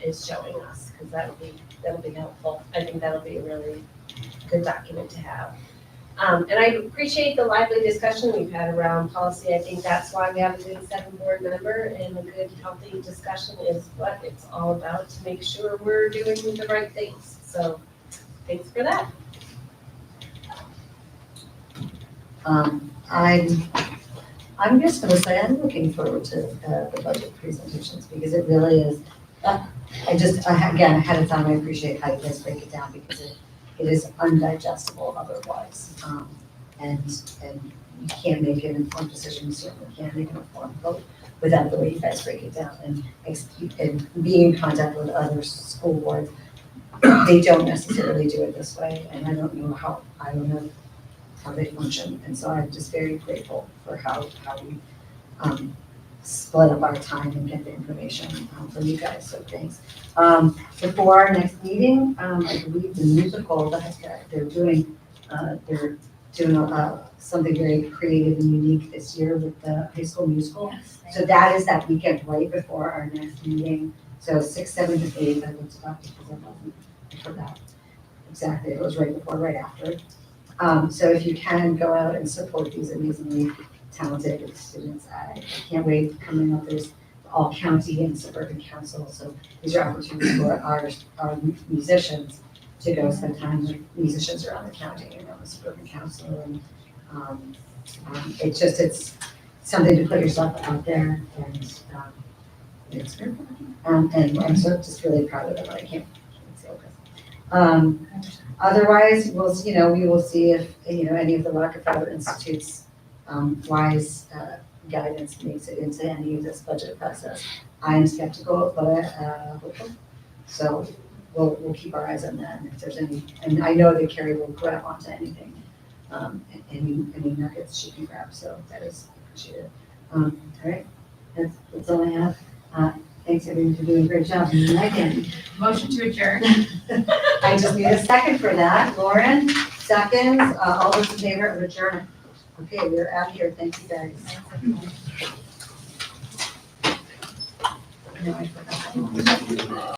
is showing us, because that'll be helpful. I think that'll be a really good document to have. And I appreciate the lively discussion we've had around policy. I think that's why we have a good 7-board member, and a good healthy discussion is what it's all about, to make sure we're doing the right things. So thanks for that. I'm just gonna say, I'm looking forward to the budget presentations, because it really is, again, ahead of time, I appreciate how you guys break it down, because it is undigestible otherwise. And you can't make an informed decision, you certainly can't make an informed vote without the way you guys break it down and execute, and being in contact with other school boards. they don't necessarily do it this way, and I don't know how they function, and so I'm just very grateful for how we, split up our time and get the information, from you guys, so thanks. Before our next meeting, I believe the musical that they're doing something very creative and unique this year with the high school musical. So that is that weekend right before our next meeting. So 6th, 7th, and 8th, I looked it up because I forgot exactly. It was right before, right after. So if you can go out and support these amazingly talented students, I can't wait coming up. There's all county and suburban council. So these are opportunities for our musicians to go spend time with musicians around the county and around the suburban council. And it's something to put yourself out there, and it's very fun. And I'm so just really proud of them. I can't say this. Otherwise, we will see if, any of the Rockefeller Institute's wise guidance makes it into any of this budget process. I am skeptical, but hopeful. So we'll keep our eyes on that, and if there's any, and I know that Carrie will grab onto anything, any nuggets she can grab, so that is appreciated. All right, that's all I have. Thanks everyone for doing a great job. Megan. Motion to adjourn. I just need a second for that. Lauren, seconds, all those in favor of adjournment. Okay, we're out here. Thank you guys. No, I forgot.